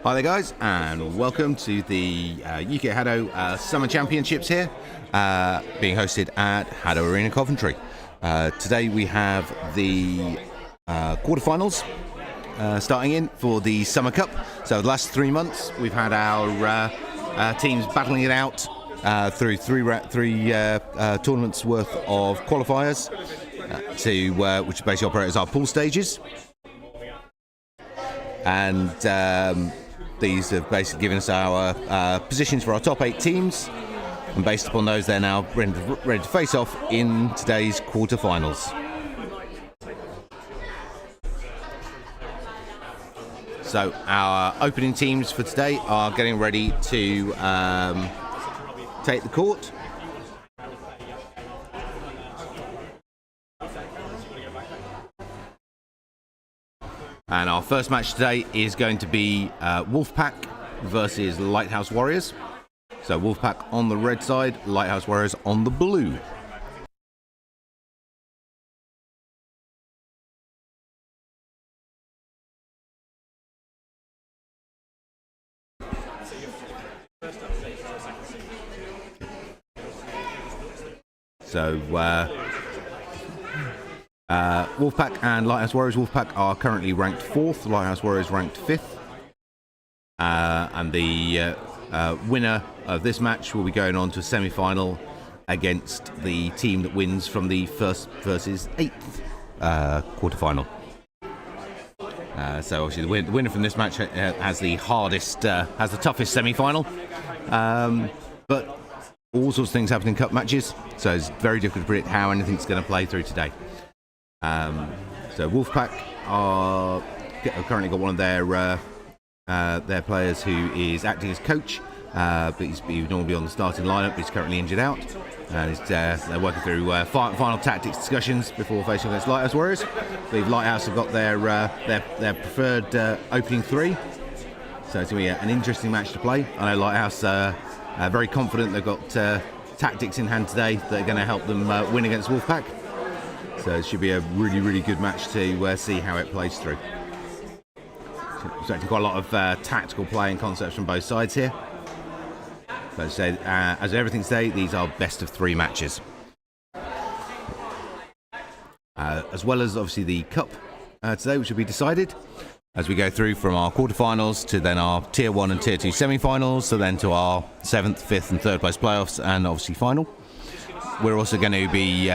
Hi there guys, and welcome to the UK HADO Summer Championships here, being hosted at HADO Arena Coventry. Today we have the quarterfinals starting in for the Summer Cup. So the last 3 months we've had our teams battling it out through three tournaments worth of qualifiers, which basically operate as our pool stages. And these have basically given us our positions for our top 8 teams, and based upon those they're now ready to face off in today's quarterfinals. So our opening teams for today are getting ready to take the court. And our first match today is going to be Wolfpack versus Lighthouse Warriors. So Wolfpack on the red side, Lighthouse Warriors on the blue. So Wolfpack and Lighthouse Warriors. Wolfpack are currently ranked 4th, Lighthouse Warriors ranked 5th. And the winner of this match will be going on to a semi-final against the team that wins from the 1st versus 8th quarter-final. So obviously the winner from this match has the toughest semi-final. But all sorts of things happen in cup matches, so it's very difficult to predict how anything's going to play through today. So Wolfpack have currently got one of their players who is acting as coach, but he would normally be on the starting lineup, but he's currently injured out. And they're working through final tactics discussions before facing against Lighthouse Warriors. I believe Lighthouse have got their preferred opening 3, so it's going to be an interesting match to play. I know Lighthouse are very confident they've got tactics in hand today that are going to help them win against Wolfpack. So it should be a really, really good match to see how it plays through. So expecting quite a lot of tactical play and concepts from both sides here. But as everything today, these are best of 3 matches. As well as obviously the cup today, which will be decided as we go through from our quarterfinals to then our Tier 1 and Tier 2 semi-finals, so then to our 7th, 5th and 3rd place playoffs, and obviously final. We're also going to be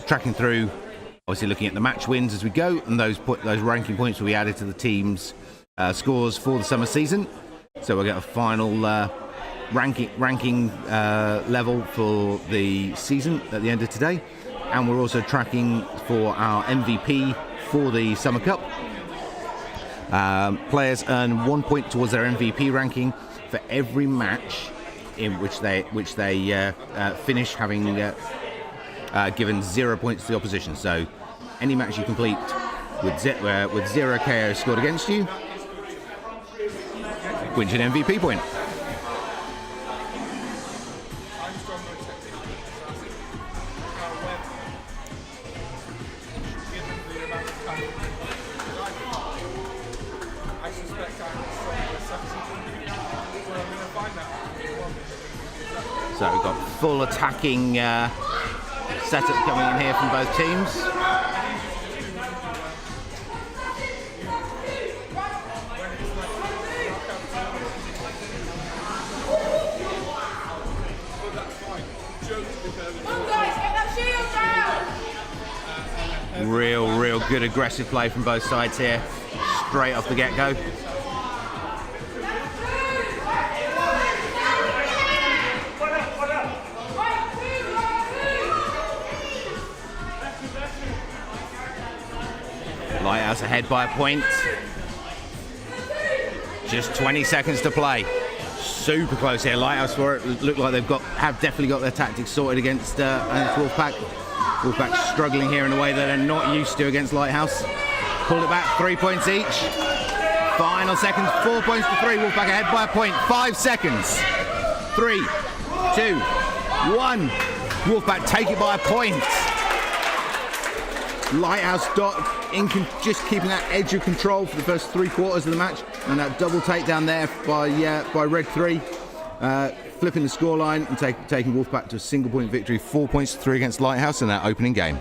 tracking through, obviously looking at the match wins as we go, and those ranking points will be added to the team's scores for the summer season. So we'll get a final ranking level for the season at the end of today, and we're also tracking for our MVP for the Summer Cup. Players earn 1 point towards their MVP ranking for every match in which they finish having given 0 points to the opposition. So any match you complete with 0 KO scored against you wins an MVP point. So we've got full attacking setup coming in here from both teams. Real good aggressive play from both sides here, straight off the get-go. Lighthouse ahead by a point. Just 20 seconds to play. Super close here. Lighthouse for it. Look like have definitely got their tactics sorted against Wolfpack. Wolfpack struggling here in a way that they're not used to against Lighthouse. Pulled it back, 3 points each. Final seconds, 4 points to 3. Wolfpack ahead by a point. 5 seconds. 3, 2, 1. Wolfpack take it by a point. Lighthouse just keeping that edge of control for the first 3/4 of the match, and that double takedown there by Red 3, flipping the scoreline and taking Wolfpack to a single point victory, 4 points to 3 against Lighthouse in that opening game.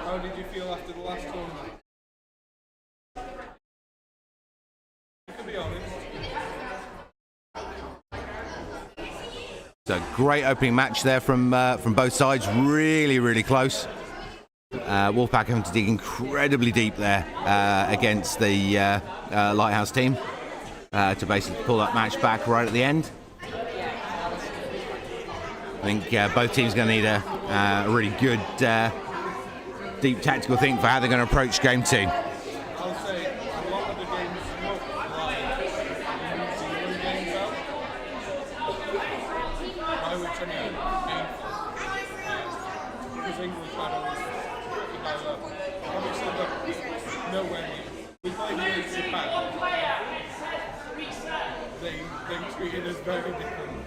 How did you feel after the last tournament? You can be honest. So great opening match there from both sides, really close. Wolfpack having to dig incredibly deep there against the Lighthouse team to basically pull that match back right at the end. I think both teams are going to need a really good deep tactical think for how they're going to approach game 2. I'll say a lot of the games look like New Zealand games out. By which I mean painful. Because English had always obviously they're nowhere near. We played against Japan. They treated us very different.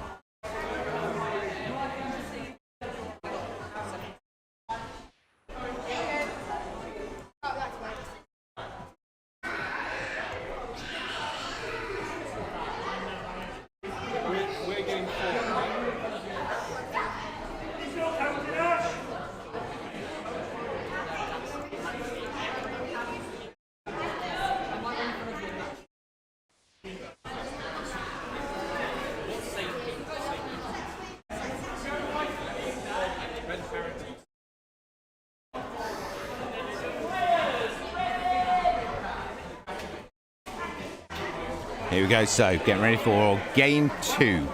Here we go, so getting ready for game 2.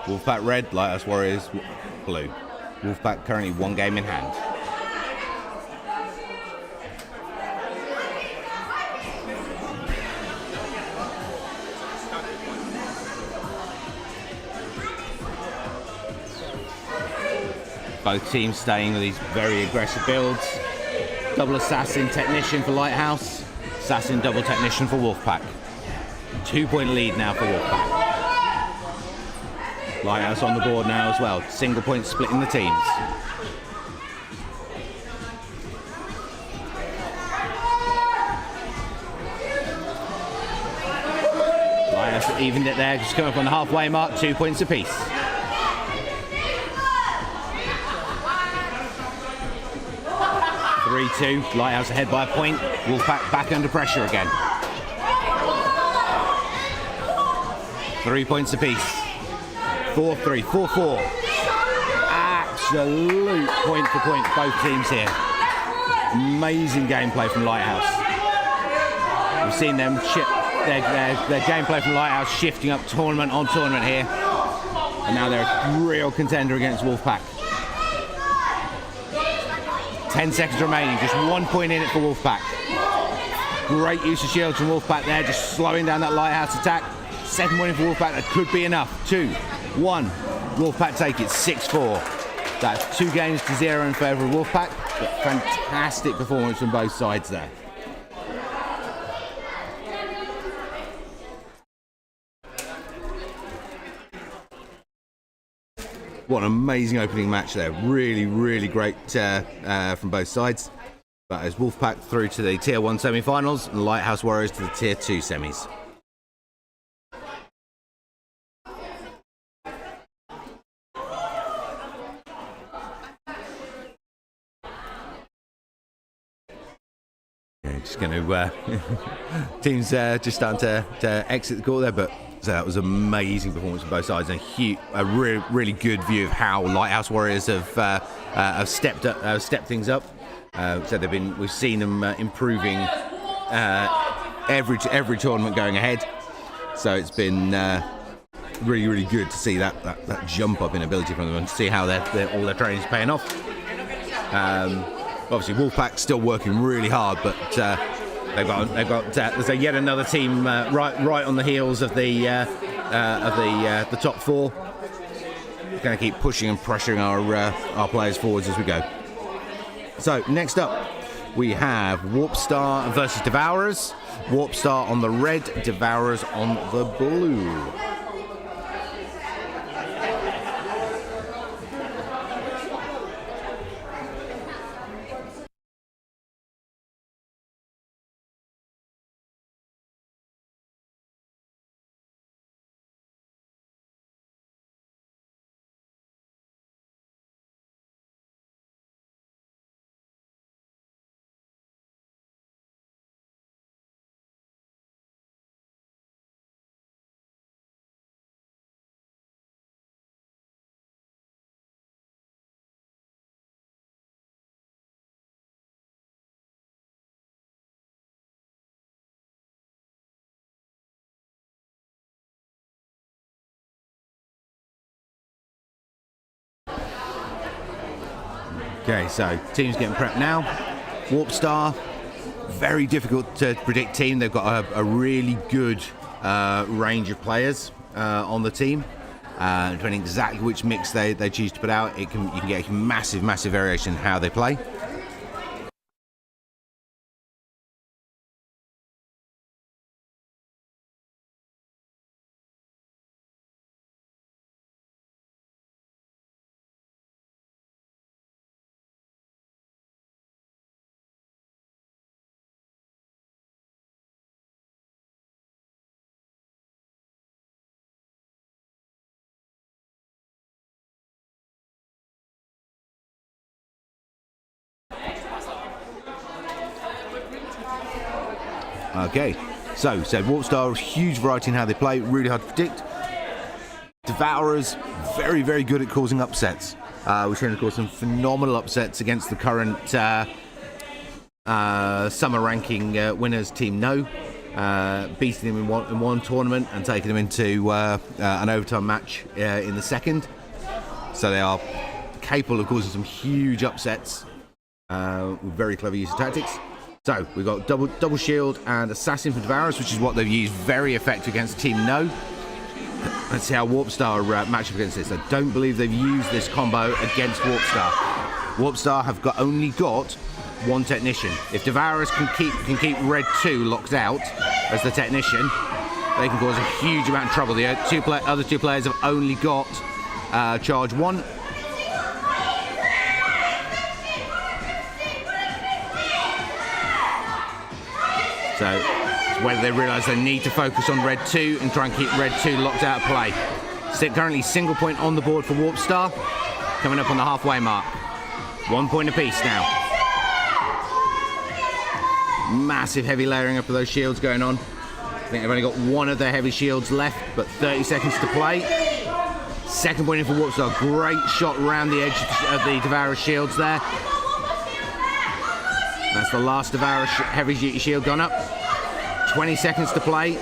Wolfpack red, Lighthouse Warriors blue. Wolfpack currently 1 game in hand. Both teams staying with these very aggressive builds. Double assassin technician for Lighthouse. Assassin double technician for Wolfpack. 2-point lead now for Wolfpack. Lighthouse on the board now as well. Single point splitting the teams. Lighthouse evened it there, just coming up on the halfway mark, 2 points apiece. Three-two, Lighthouse ahead by a point. Wolfpack back under pressure again. 3 points apiece. 4-3, 4-4. Absolute point for point, both teams here. Amazing gameplay from Lighthouse. We've seen them their gameplay from Lighthouse shifting up tournament on tournament here. And now they're a real contender against Wolfpack. 10 seconds remaining, just 1 point in it for Wolfpack. Great use of shields from Wolfpack there, just slowing down that Lighthouse attack. Second one in for Wolfpack, that could be enough. 2-1, Wolfpack take it, 6-4. That's 2 games to 0 in favour of Wolfpack, but fantastic performance from both sides there. What an amazing opening match there. Really great from both sides. But as Wolfpack through to the Tier 1 semi-finals and Lighthouse Warriors to the Tier 2 semis. Yeah, just going to... teams just starting to exit the court there, but... So that was an amazing performance from both sides, and a really good view of how Lighthouse Warriors have stepped things up. So we've seen them improving every tournament going ahead. So it's been really good to see that jump up in ability from them and to see how all their training is paying off. Obviously, Wolfpack still working really hard, but. They've got there's yet another team right on the heels of the top 4. going to keep pushing and pressuring our players forwards as we go. So next up, we have Warp Star versus Devourers. Warp Star on the red, Devourers on the blue. Okay, so teams getting prepped now. Warp Star, very difficult to predict team. They've got a really good range of players on the team. Depending exactly which mix they choose to put out, you can get a massive variation in how they play. Okay, so Warp Star, huge variety in how they play, really hard to predict. Devourers, very good at causing upsets. We've seen, of course, some phenomenal upsets against the current summer ranking winners, Team No, beating them in one tournament and taking them into an overtime match in the second. So they are capable of causing some huge upsets with very clever use of tactics. So we've got double shield and assassin for Devourers, which is what they've used very effective against Team No. Let's see how Warp Star match up against this. I don't believe they've used this combo against Warp Star. Warp Star have only got one technician. If Devourers can keep Red 2 locked out as the technician, they can cause a huge amount of trouble. The other two players have only got charge 1. So it's whether they realise they need to focus on Red 2 and try and keep Red 2 locked out of play. Currently single point on the board for Warp Star, coming up on the halfway mark. 1 point apiece now. Massive heavy layering up of those shields going on. I think they've only got one of their heavy shields left, but 30 seconds to play. Second point in for Warp Star. Great shot around the edge of the Devourer shields there. That's the last Devourer heavy duty shield gone up. 20 seconds to play.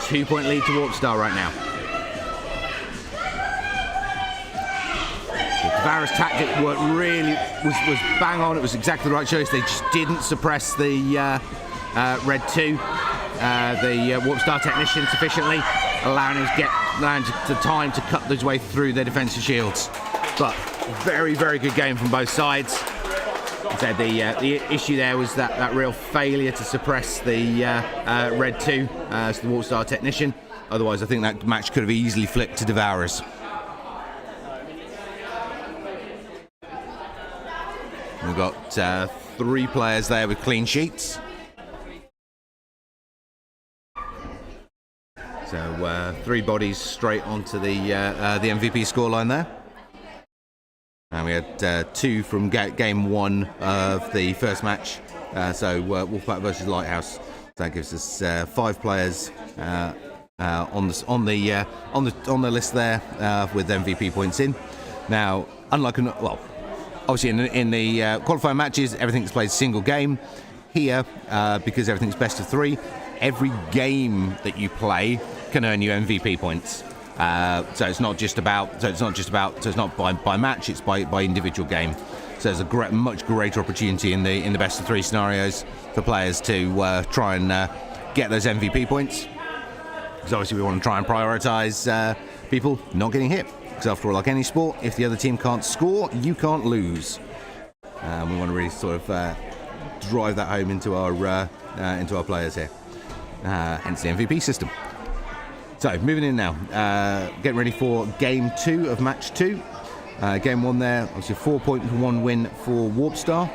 2 point lead to Warp Star right now. The Devourer's tactic worked really, was bang on. It was exactly the right choice. They just didn't suppress the Red 2, the Warp Star technician sufficiently, allowing him to get the time to cut his way through their defensive shields. But very good game from both sides. So the issue there was that real failure to suppress the Red 2, so the Warp Star technician. Otherwise, I think that match could have easily flipped to Devourers. We've got 3 players there with clean sheets. So 3 bodies straight onto the MVP scoreline there. And we had 2 from game 1 of the first match. So Wolfpack versus Lighthouse. So that gives us 5 players on the list there with MVP points in. Now, obviously in the qualifying matches, everything's played single game. Here, because everything's best of 3, every game that you play can earn you MVP points. So it's not by match, it's by individual game. So there's a much greater opportunity in the best of 3 scenarios for players to try and get those MVP points. Because obviously we want to try and prioritise people not getting hit. Because after all, like any sport, if the other team can't score, you can't lose. We want to really sort of drive that home into our players here. Hence the MVP system. So moving in now, getting ready for game 2 of match 2. Game 1 there, obviously a 4-1 win for Warpstar.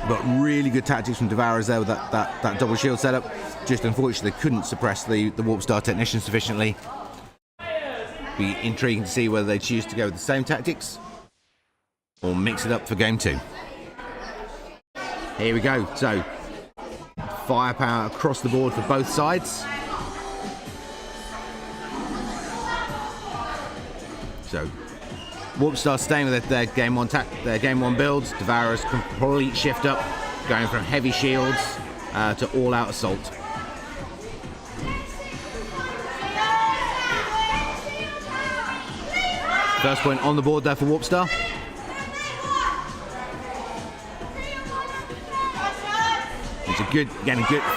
But really good tactics from Devourers there with that double shield setup. Just unfortunately they couldn't suppress the Warpstar technician sufficiently. Be intriguing to see whether they choose to go with the same tactics or mix it up for game 2. Here we go. So firepower across the board for both sides. So Warpstar staying with their game 1 builds. Devourers complete shift up, going from heavy shields to all-out assault. First point on the board there for Warpstar. It's a good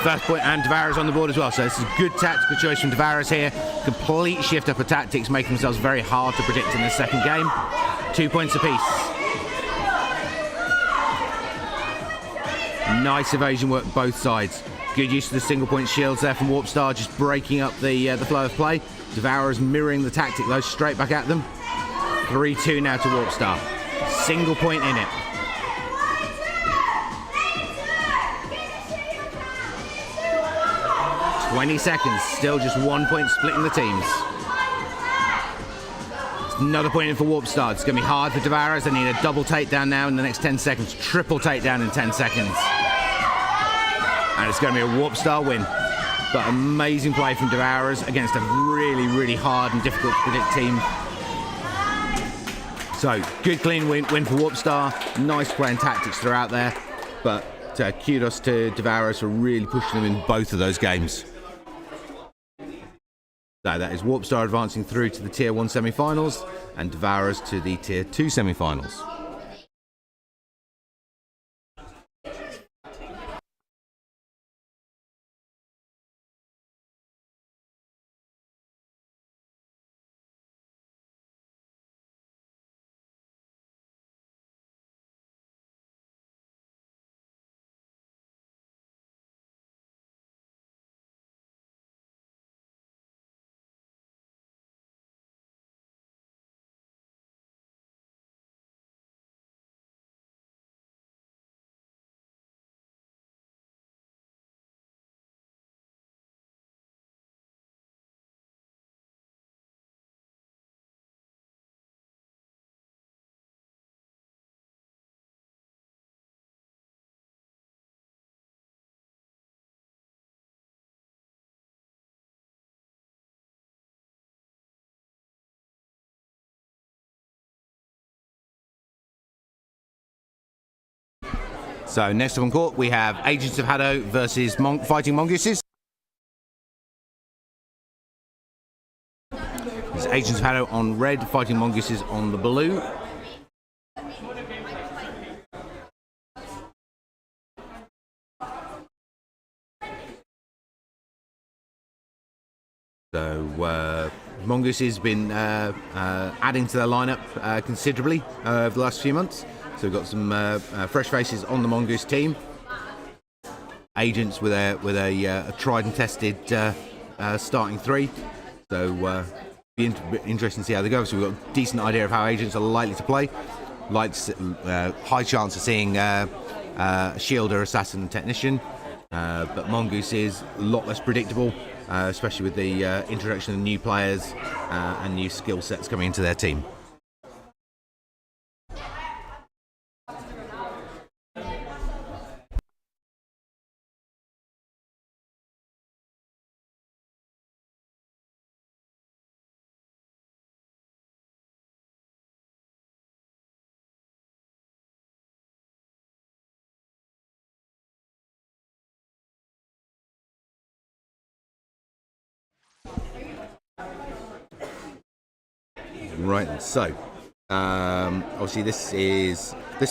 first point, and Devourers on the board as well. So this is a good tactical choice from Devourers here. Complete shift up of tactics, making themselves very hard to predict in the second game. 2 points apiece. Nice evasion work both sides. Good use of the single point shields there from Warpstar, just breaking up the flow of play. Devourers mirroring the tactic though, straight back at them. 3-2 now to Warpstar. Single point in it. $20 seconds, still just 1 point splitting the teams. Another point in for Warpstar. It's going to be hard for Devourers. They need a double takedown now in the next 10 seconds. Triple takedown in 10 seconds. And it's going to be a Warpstar win. But amazing play from Devourers against a really, really hard and difficult to predict team. So, good clean win for Warpstar. Nice play and tactics throughout there. But kudos to Devourers for really pushing them in both of those games. So that is Warpstar advancing through to the Tier 1 semi-finals and Devourers to the Tier 2 semi-finals. So next up on court we have Agents of HADO versus Fighting Mongooses. It's Agents of HADO on red, Fighting Mongooses on the blue. So Mongooses has been adding to their lineup considerably over the last few months. So we've got some fresh faces on the Mongoose team. Agents with a tried and tested starting 3. So be interesting to see how they go. So we've got a decent idea of how Agents are likely to play. High chance of seeing Shielder, Assassin, and Technician. But Mongoose is a lot less predictable, especially with the introduction of new players and new skill sets coming into their team. Right, so obviously this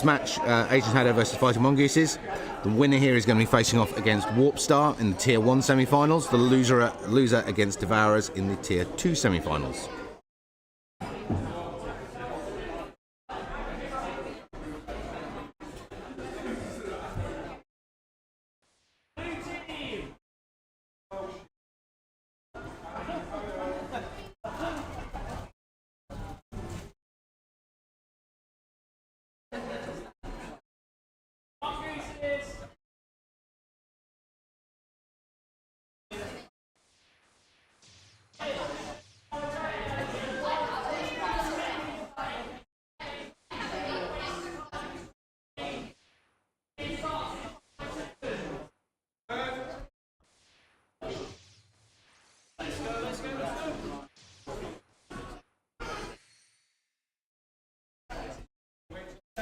match, Agents HADO versus Fighting Mongooses. The winner here is going to be facing off against Warpstar in the Tier 1 semi-finals. The loser against Devourers in the Tier 2 semi-finals.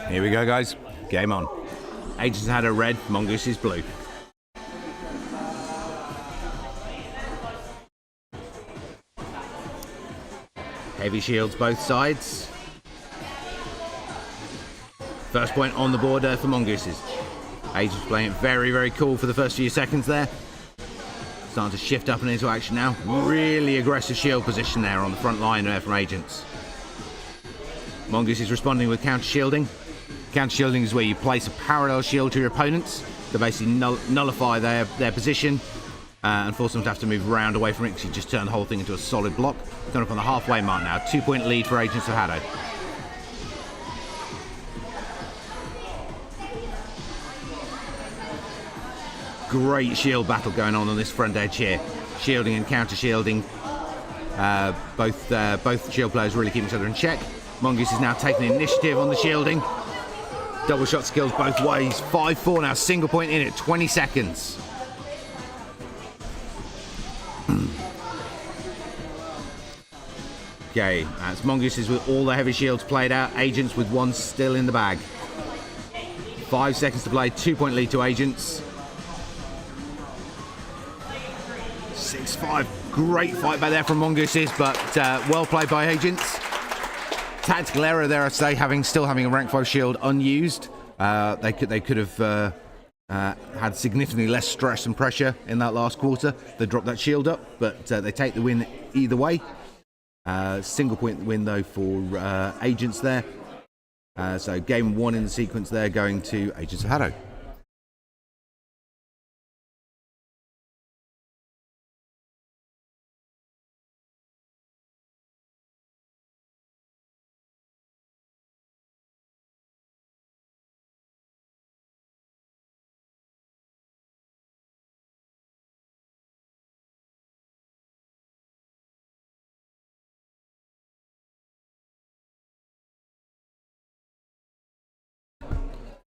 Here we go, guys. Game on. Agents had a red, Mongoose is blue. Heavy shields both sides. First point on the board for Mongooses. Agents playing it very, very cool for the first few seconds there. Starting to shift up and into action now. Really aggressive shield position there on the front line there from Agents. Mongoose is responding with counter shielding. Counter shielding is where you place a parallel shield to your opponents to basically nullify their position and force them to have to move around away from it, because you just turn the whole thing into a solid block. Coming up on the halfway mark now. 2-point lead for Agents of HADO. Great shield battle going on this front edge here. Shielding and counter shielding. Both shield players really keep each other in check. Mongoose is now taking the initiative on the shielding. Double shot skills both ways. 5-4 now. Single point in it. 20 seconds. Okay, that's Mongooses with all the heavy shields played out. Agents with one still in the bag. 5 seconds to play. 2-point lead to Agents. 6-5. Great fight back there from Mongooses, but well played by Agents. Tactical error there, I'd say, still having a rank 5 shield unused. They could have had significantly less stress and pressure in that last quarter. They dropped that shield up, but they take the win either way. Single point win though for Agents there. So game 1 in the sequence there going to Agents of HADO.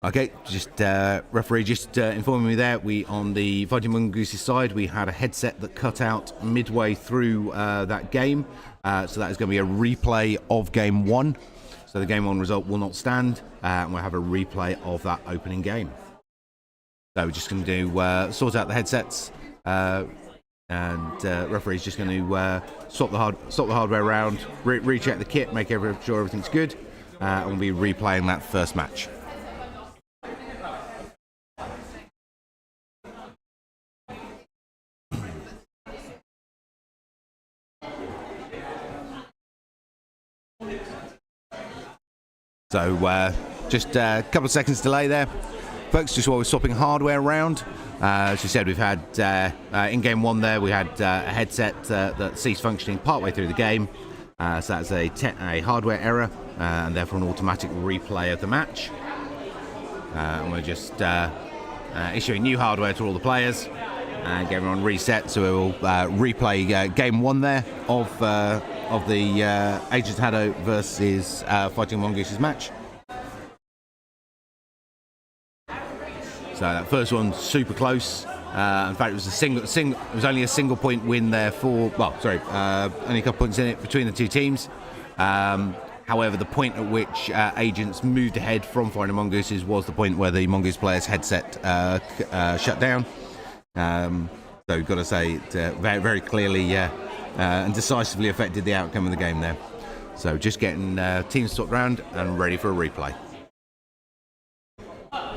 Okay, just referee just informing me there, we on the Fighting Mongooses side, we had a headset that cut out midway through that game, so that is going to be a replay of game 1. So the game 1 result will not stand, and we'll have a replay of that opening game. So we're just going to do sort out the headsets, and referee's just going to swap the hardware around, recheck the kit, make sure everything's good, and we'll be replaying that first match. So just a couple of seconds delay there, folks, just while we're swapping hardware around. As we said, we've had, in game 1 there, we had a headset that ceased functioning partway through the game. So that's a hardware error, and therefore an automatic replay of the match. And we're just issuing new hardware to all the players and getting everyone reset. So we will replay game 1 there of the Agents HADO versus Fighting Mongooses match. So that first one super close. In fact, it was it was only a single point win there for, only a couple points in it between the two teams. However, the point at which Agents moved ahead from Fighting Mongooses was the point where the Mongoose player's headset shut down. So we've got to say it very, very clearly and decisively affected the outcome of the game there. So just getting teams swapped around and ready for a replay.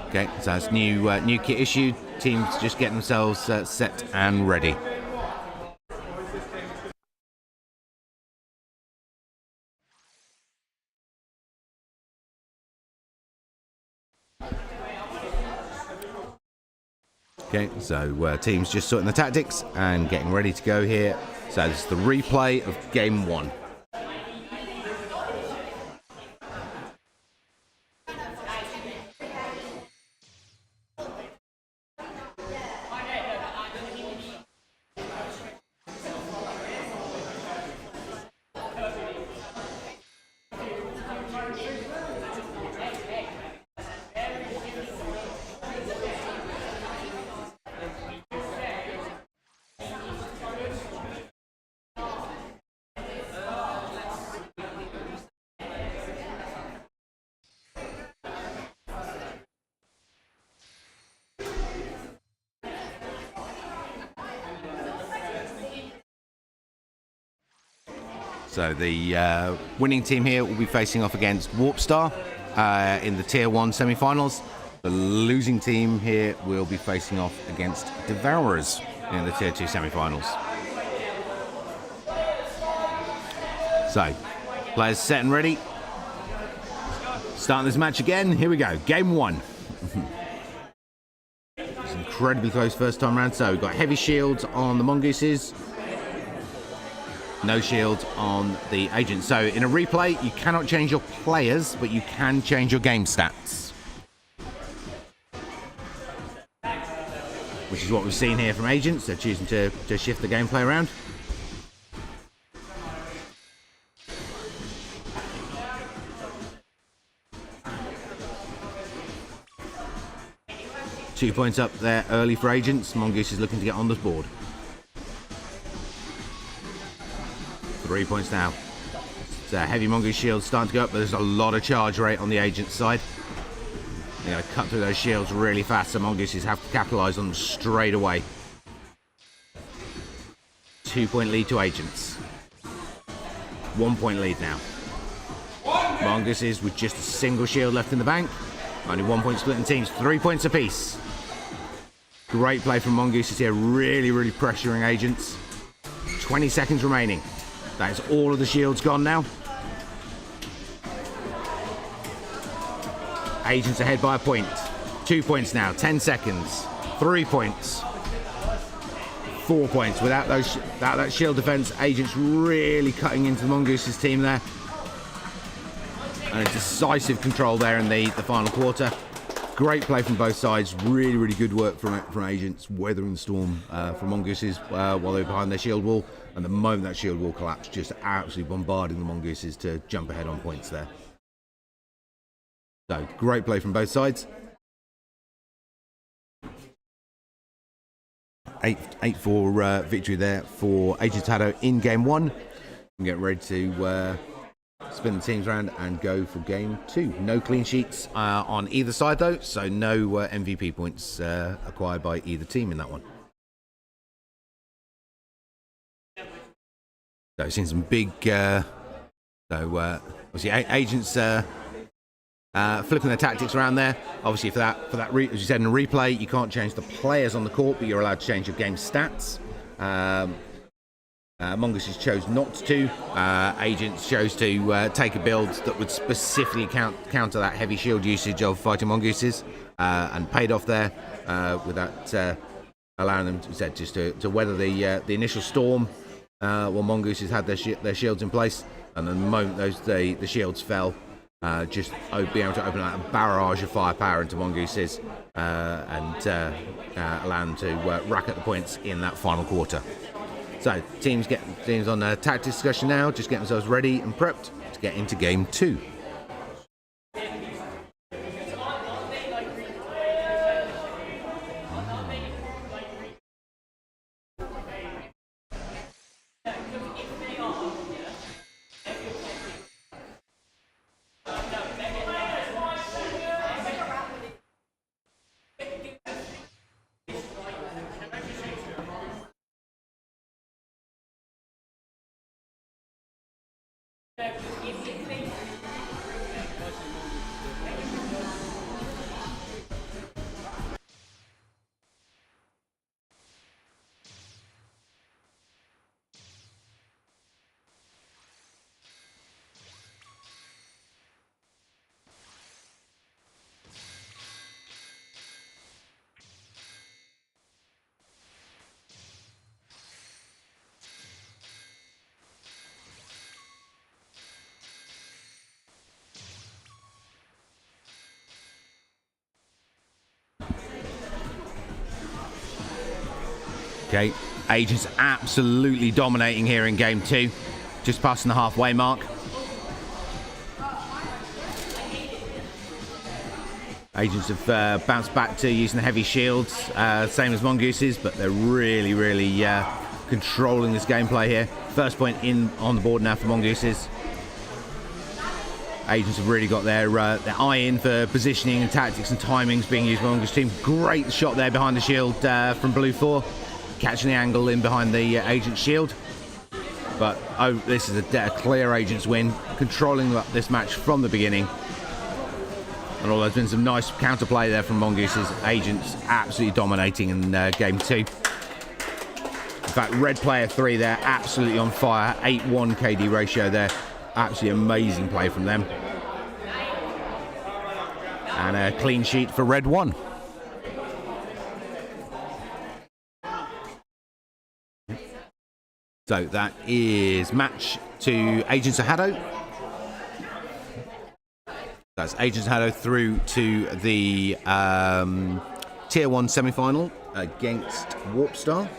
Okay, so that's new kit issued. Teams just getting themselves set and ready. Okay, so teams just sorting the tactics and getting ready to go here. So this is the replay of game 1. So the winning team here will be facing off against Warp Star in the Tier 1 semi-finals. The losing team here will be facing off against Devourers in the Tier 2 semi-finals. So, players set and ready. Starting this match again. Here we go. Game 1. It's incredibly close first time round. So we've got heavy shields on the mongooses. No shield on the agents. So in a replay, you cannot change your players, but you can change your game stats. Which is what we've seen here from agents. They're choosing to shift the gameplay around. Two points up there early for agents. Mongoose is looking to get on the board. 3 points now. So heavy mongoose shields starting to go up, but there's a lot of charge rate on the agent's side. They're going to cut through those shields really fast, so mongooses have to capitalise on them straight away. 2 point lead to agents. 1 point lead now. Mongooses with just a single shield left in the bank. Only 1 point split in teams, 3 points apiece. Great play from mongooses here, really pressuring agents. 20 seconds remaining. That is all of the shields gone now. Agents ahead by a point. 2 points now. 10 seconds. 3 points. 4 points. Without that shield defense, agents really cutting into the Mongoose's team there. And a decisive control there in the final quarter. Great play from both sides. Really good work from agents, weathering the storm from mongooses while they were behind their shield wall. And the moment that shield wall collapsed, just absolutely bombarding the mongooses to jump ahead on points there. So, great play from both sides. 8-4 victory there for Augmented HADO in game 1. And get ready to spin the teams around and go for game 2. No clean sheets on either side though, so no MVP points acquired by either team in that one. So we've seen some big, obviously agents flipping their tactics around there. Obviously for that, as you said in a replay, you can't change the players on the court, but you're allowed to change your game stats. Mongooses chose not to. Agents chose to take a build that would specifically counter that heavy shield usage of fighting mongooses, and paid off there with that allowing them to weather the initial storm while mongooses had their shields in place, and the moment the shields fell, just being able to open out a barrage of firepower into mongooses and allow them to rack up the points in that final quarter. So teams on a tactics discussion now, just getting themselves ready and prepped to get into game 2. Okay, Agents absolutely dominating here in game 2, just passing the halfway mark. Agents have bounced back to using the heavy shields, same as mongooses, but they're really controlling this gameplay here. First point in on the board now for mongooses. Agents have really got their eye in for positioning and tactics and timings being used by Mongoose team. Great shot there behind the shield from Blue 4, catching the angle in behind the Agent shield. But this is a clear Agents win, controlling this match from the beginning. And although there's been some nice counterplay there from Mongoose's, Agents absolutely dominating in game 2. In fact, red player 3 there, absolutely on fire. 8-1 KD ratio there. Absolutely amazing play from them. And a clean sheet for red 1. So that is match to Agents of HADO. That's Agents of HADO through to the Tier 1 semi-final against Warpstar.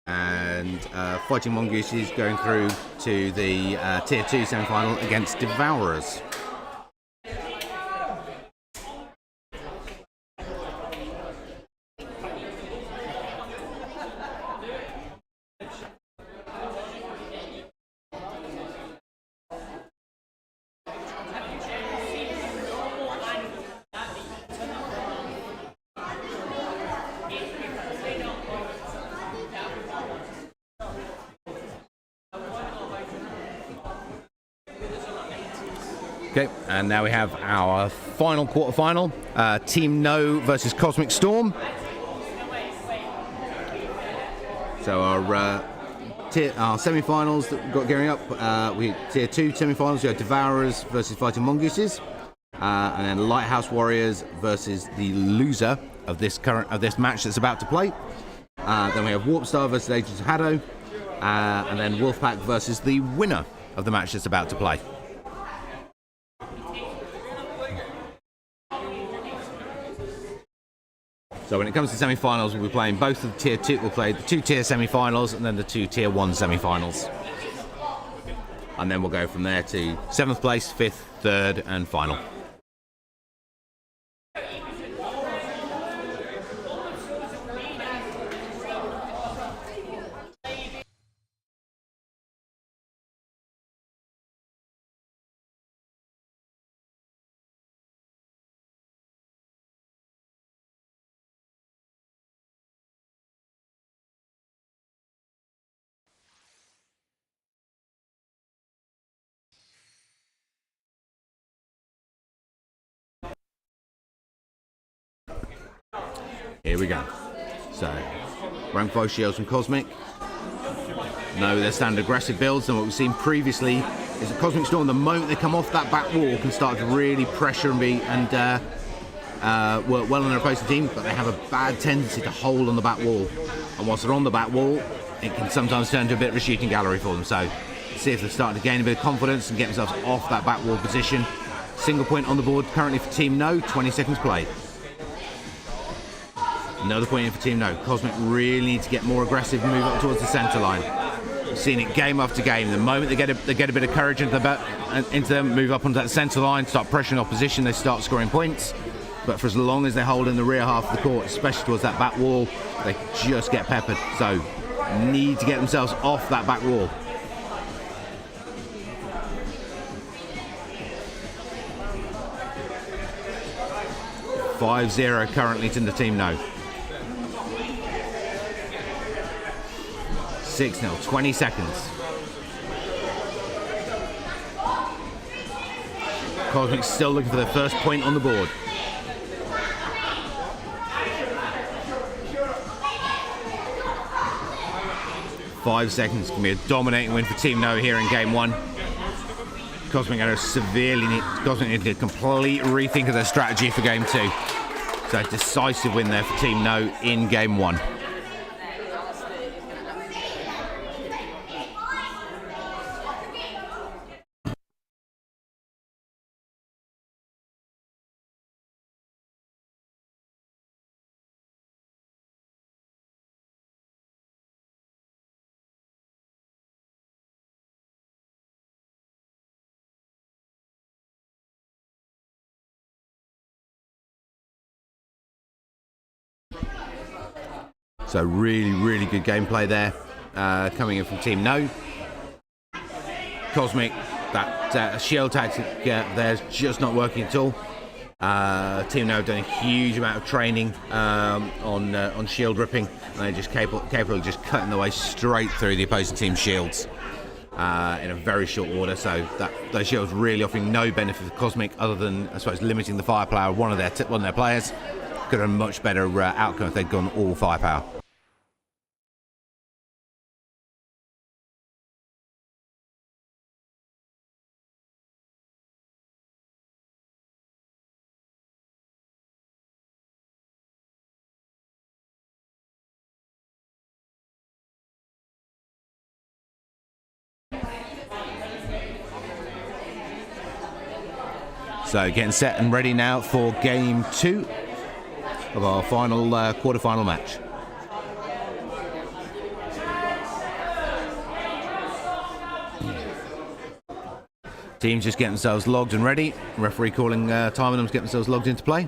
And Fighting Mongooses going through to the Tier 2 semi-final against Devourers. Okay, and now we have our final quarterfinal, Team No versus Cosmic Storm. So our semi-finals that we've got going up, we Tier 2 semi-finals, we have Devourers versus Fighting Mongooses, and then Lighthouse Warriors versus the loser of this match that's about to play. Then we have Warpstar versus Agents of HADO, and then Wolfpack versus the winner of the match that's about to play. So when it comes to semi-finals, we'll be playing both of the Tier 2. We'll play the 2 Tier semi-finals and then the 2 Tier 1 semi-finals. And then we'll go from there to 7th place, 5th, 3rd, and final. Here we go. So, rank 5 shields from Cosmic. No, they're standard aggressive builds, and what we've seen previously is that Cosmic Storm, the moment they come off that back wall, can start to really pressure and work well on their opposing team, but they have a bad tendency to hold on the back wall. And whilst they're on the back wall, it can sometimes turn into a bit of a shooting gallery for them. So, see if they're starting to gain a bit of confidence and get themselves off that back wall position. Single point on the board currently for Team No, 20 seconds played. Another point in for Team No. Cosmic really need to get more aggressive and move up towards the centre line. We've seen it game after game. The moment they get a bit of courage into them, move up onto that centre line, start pressuring opposition, they start scoring points. But for as long as they hold in the rear half of the court, especially towards that back wall, they just get peppered. So, need to get themselves off that back wall. (5-0) currently to the Team No. 6-0, 20 seconds. Cosmic's still looking for their first point on the board. Five seconds can be a dominating win for Team No here in Game 1. Cosmic need a complete rethink of their strategy for Game 2. So a decisive win there for Team No in Game 1. So really, really good gameplay there coming in from Team No. Cosmic, that shield tactic there is just not working at all. Team now have done a huge amount of training on shield ripping, and they're just capable of just cutting their way straight through the opposing team's shields in a very short order. So those shields really offering no benefit to Cosmic, other than, I suppose, limiting the firepower of one of their players. Could have a much better outcome if they'd gone all firepower. So getting set and ready now for game 2 of our final quarter-final match. Teams just getting themselves logged and ready. Referee calling time on them to get themselves logged into play.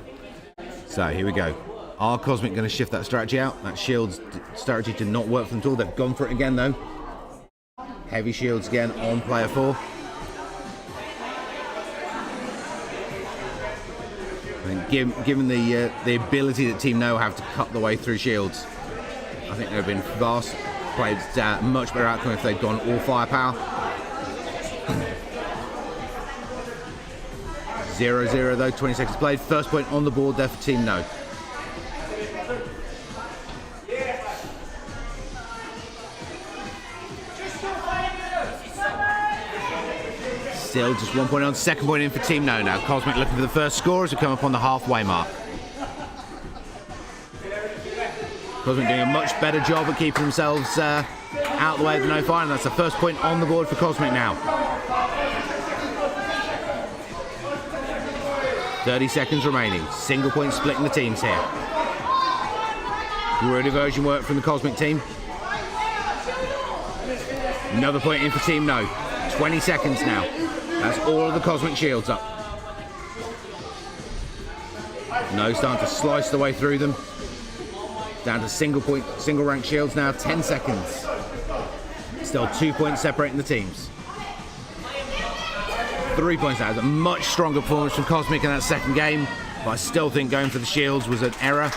So here we go. Are Cosmic going to shift that strategy out? That shields strategy did not work for them at all. They've gone for it again though. Heavy shields again on player 4. Given the ability that Team No have to cut the way through shields, I think there have been played much better outcome if they'd gone all firepower. 0-0 though, 20 seconds played. First point on the board there for Team No. Still just 1 point on, second point in for Team No now. Cosmic looking for the first score as we come up on the halfway mark. Cosmic doing a much better job at keeping themselves out of the way of the no fire, and that's the first point on the board for Cosmic now. 30 seconds remaining. Single point splitting the teams here. Good diversion work from the Cosmic team. Another point in for Team No. 20 seconds now. That's all of the Cosmic shields up. No starting to slice the way through them. Down to single rank shields now. 10 seconds. Still 2 points separating the teams. 3 points now. It's a much stronger performance from Cosmic in that second game, but I still think going for the shields was an error.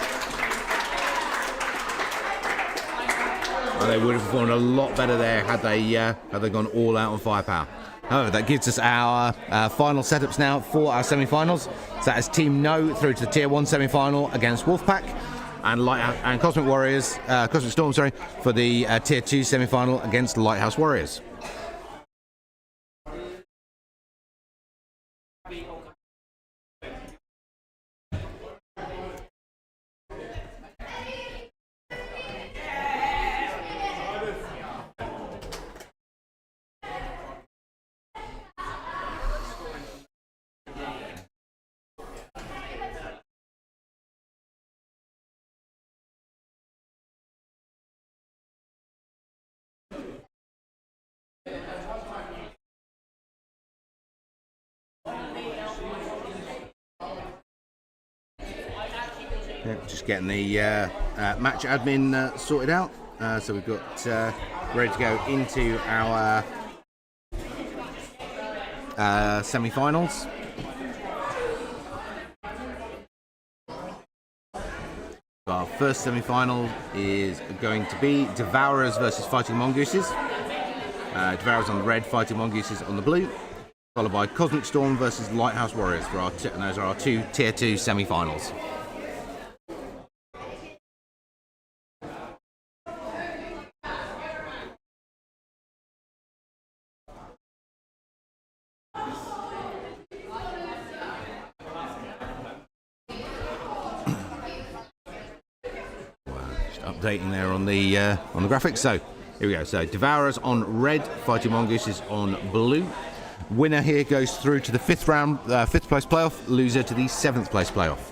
And they would have performed a lot better there had they gone all out on firepower. However, that gives us our final setups now for our semi-finals. So that is Team No through to the Tier 1 semi-final against Wolfpack, and Cosmic Storm, for the Tier 2 semi-final against Lighthouse Warriors. Just getting the match admin sorted out, so we've got ready to go into our semi-finals. Our first semi-final is going to be Devourers versus Fighting Mongooses. Devourers on the red, Fighting Mongooses on the blue, followed by Cosmic Storm versus Lighthouse Warriors for and those are our two Tier 2 semi-finals. Updating there on the graphics. So here we go. So Devourers on red, Fighting Mongooses on blue. Winner here goes through to the fifth place playoff. Loser to the 7th place playoff.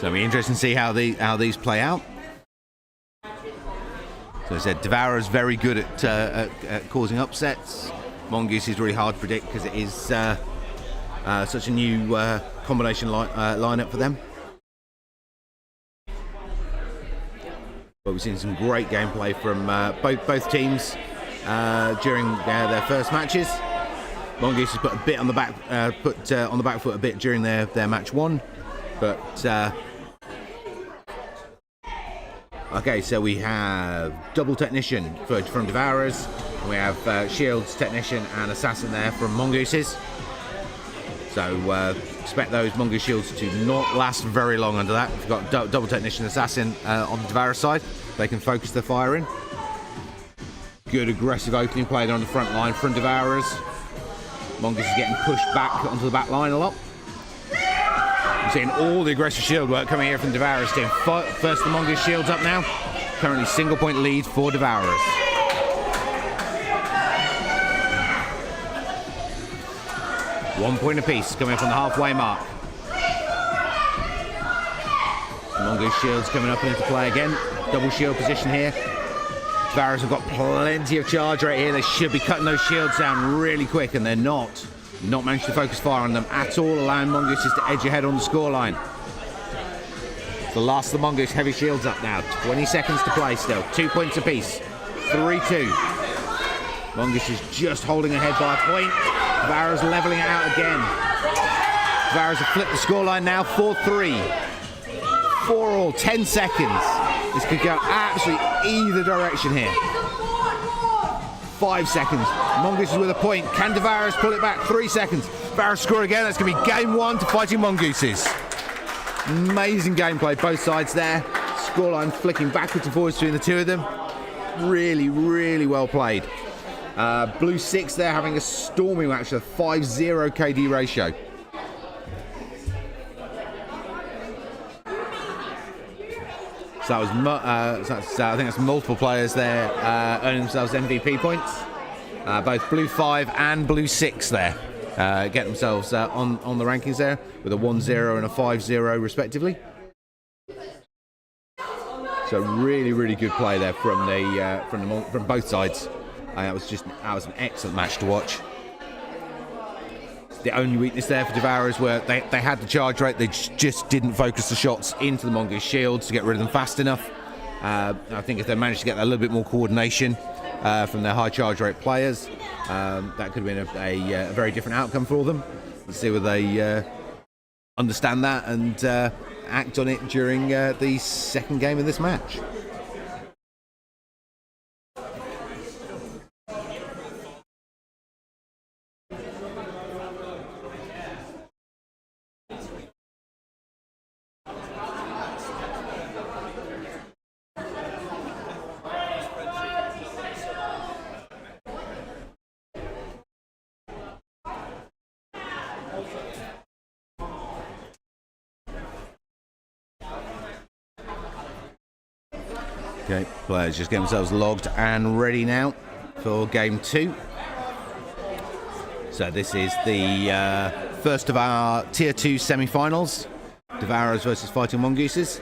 So it'll be interesting to see how these play out. So as I said, Devourer's very good at causing upsets. Mongoose is really hard to predict because it is such a new combination lineup for them. But we've seen some great gameplay from both teams during their first matches. Mongoose has put a bit on the back, on the back foot a bit during their match one, but okay. So we have double technician from Devourers. We have shields, technician, and assassin there from Mongooses. So expect those Mongoose shields to not last very long under that. We've got double technician, assassin on the Devourer side. They can focus their fire in. Good aggressive opening played on the front line from Devourers. Mongoose is getting pushed back onto the back line a lot. I'm seeing all the aggressive shield work coming here from Devourers team. First the Mongoose shields up now. Currently single point lead for Devourers. One point apiece coming up on the halfway mark. Mongoose shields coming up into play again. Double shield position here. Devourers have got plenty of charge right here. They should be cutting those shields down really quick, and they're not. Not managed to focus fire on them at all, allowing Mongooses to edge ahead on the scoreline. The last of the Mongoose heavy shields up now. 20 seconds to play still. 2 points apiece. 3-2. Mongoose is just holding ahead by a point. Devourers leveling it out again. Devourers have flipped the scoreline now. 4-3. 4-all. 10 seconds. This could go absolutely either direction here. 5 seconds. Mongoose is with a point. Can Devourers pull it back? 3 seconds. Devourers score again. That's going to be game one to Fighting Mongooses. Amazing gameplay, both sides there. Scoreline flicking backwards and forwards between the two of them. Really, really well played. Blue 6 there having a stormy match with a 5-0 KD ratio. So that was, I think that's multiple players there earning themselves MVP points. Both Blue 5 and Blue 6 there get themselves on the rankings there with a 1-0 and a 5-0 respectively. So really, really good play there from both sides. That was an excellent match to watch. The only weakness there for Devourers were they had the charge rate, they just didn't focus the shots into the Mongoose shields to get rid of them fast enough. I think if they managed to get a little bit more coordination from their high charge rate players, that could have been a very different outcome for them. Let's see whether they understand that and act on it during the second game of this match. Okay, players just get themselves logged and ready now for game 2. So this is the first of our Tier 2 semi-finals. Devourers versus Fighting Mongooses.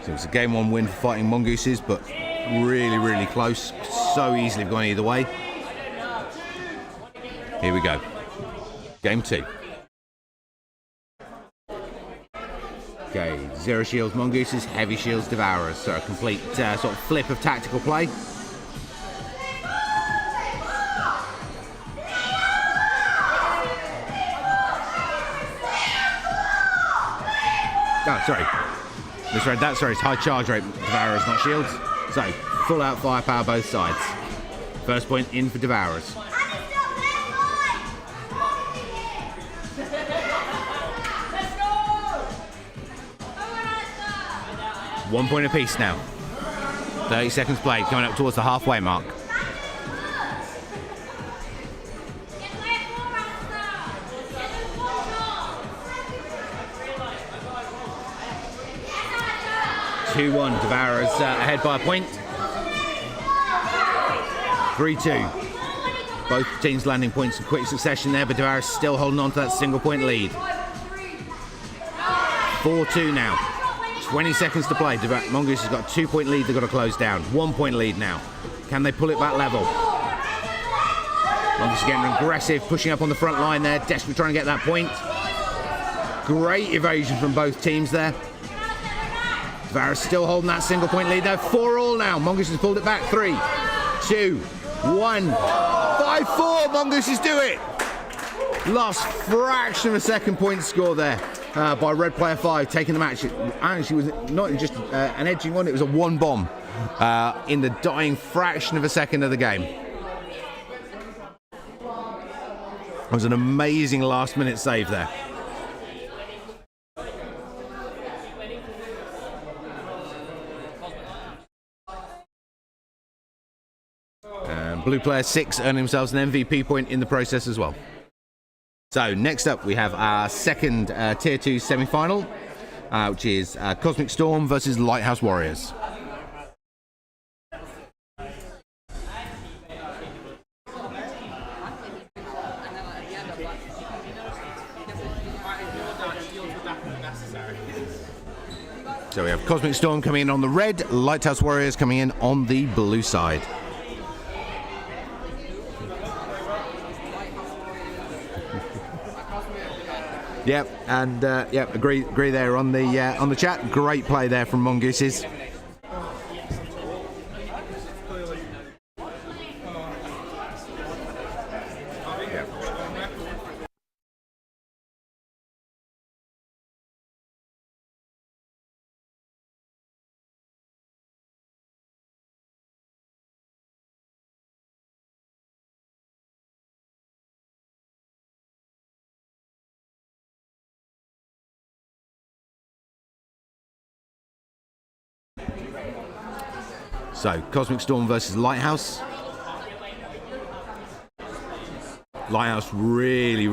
So it's a game 1 win for Fighting Mongooses, but really, really close. So easily gone either way. Here we go. Game 2. Okay, 0 shields Mongooses, heavy shields Devourers. So a complete sort of flip of tactical play. Oh, sorry. Misread that. Sorry, it's high charge rate Devourers, not shields. So, full out firepower both sides. First point in for Devourers. One point apiece now. 30 seconds played, coming up towards the halfway mark. Two-one, Devourers ahead by a point. 3-2. Both teams landing points in quick succession there, but Davaris still holding on to that single point lead. 4-2 now. 20 seconds to play. Mongoose has got a 2 point lead they've got to close down. 1 point lead now. Can they pull it back level? Mongoose getting aggressive, pushing up on the front line there, desperately trying to get that point. Great evasion from both teams there. Davaris still holding that single point lead though. 4-all now. Mongoose has pulled it back. 3, 2, 1. 5-4. Mongooses do it. Last fraction of a second point score there by Red Player 5 taking the match. It actually was not just an edging one, it was a 1 bomb in the dying fraction of a second of the game. It was an amazing last minute save there. Blue player 6 earning themselves an MVP point in the process as well. So next up we have our second Tier 2 semi-final, which is Cosmic Storm versus Lighthouse Warriors. So we have Cosmic Storm coming in on the red, Lighthouse Warriors coming in on the blue side. Yep, and yep, agree there on the chat. Great play there from Mongooses. So, Cosmic Storm versus Lighthouse. Lighthouse really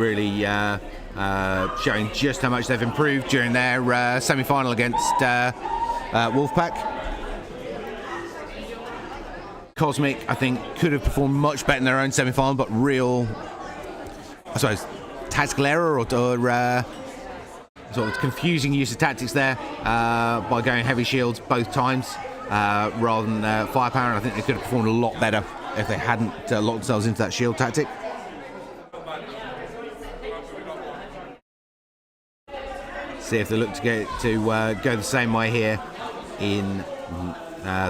showing just how much they've improved during their semi-final against Wolfpack. Cosmic, I think, could have performed much better in their own semi-final, but real, I suppose, tactical error or sort of confusing use of tactics there by going heavy shields both times. Rather than firepower, and I think they could have performed a lot better if they hadn't locked themselves into that shield tactic. See if they look to go the same way here in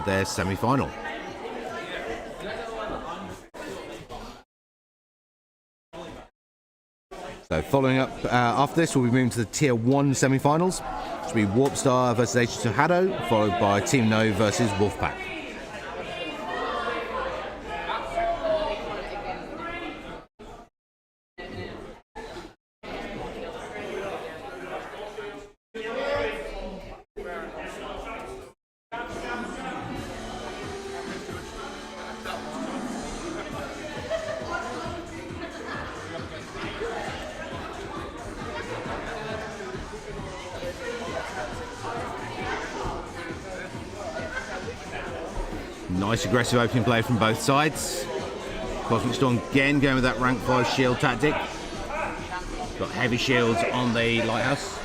their semi-final. So following up after this, we'll be moving to the Tier 1 semi-finals. Which will be Warpstar versus UK Summer HADO, followed by Team No versus Wolfpack. Nice aggressive opening play from both sides. Cosmic Storm again going with that rank 5 shield tactic. Got heavy shields on the Lighthouse.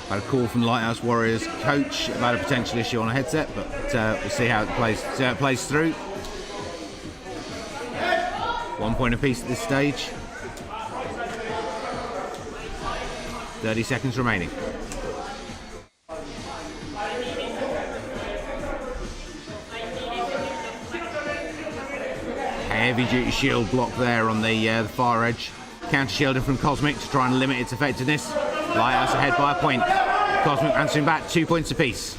Had a call from Lighthouse Warriors coach about a potential issue on a headset, but we'll see how it plays through. 1 point apiece at this stage. 30 seconds remaining. Heavy duty shield block there on the far edge. Counter shielding from Cosmic to try and limit its effectiveness. Lighthouse ahead by a point. Cosmic answering back 2 points apiece.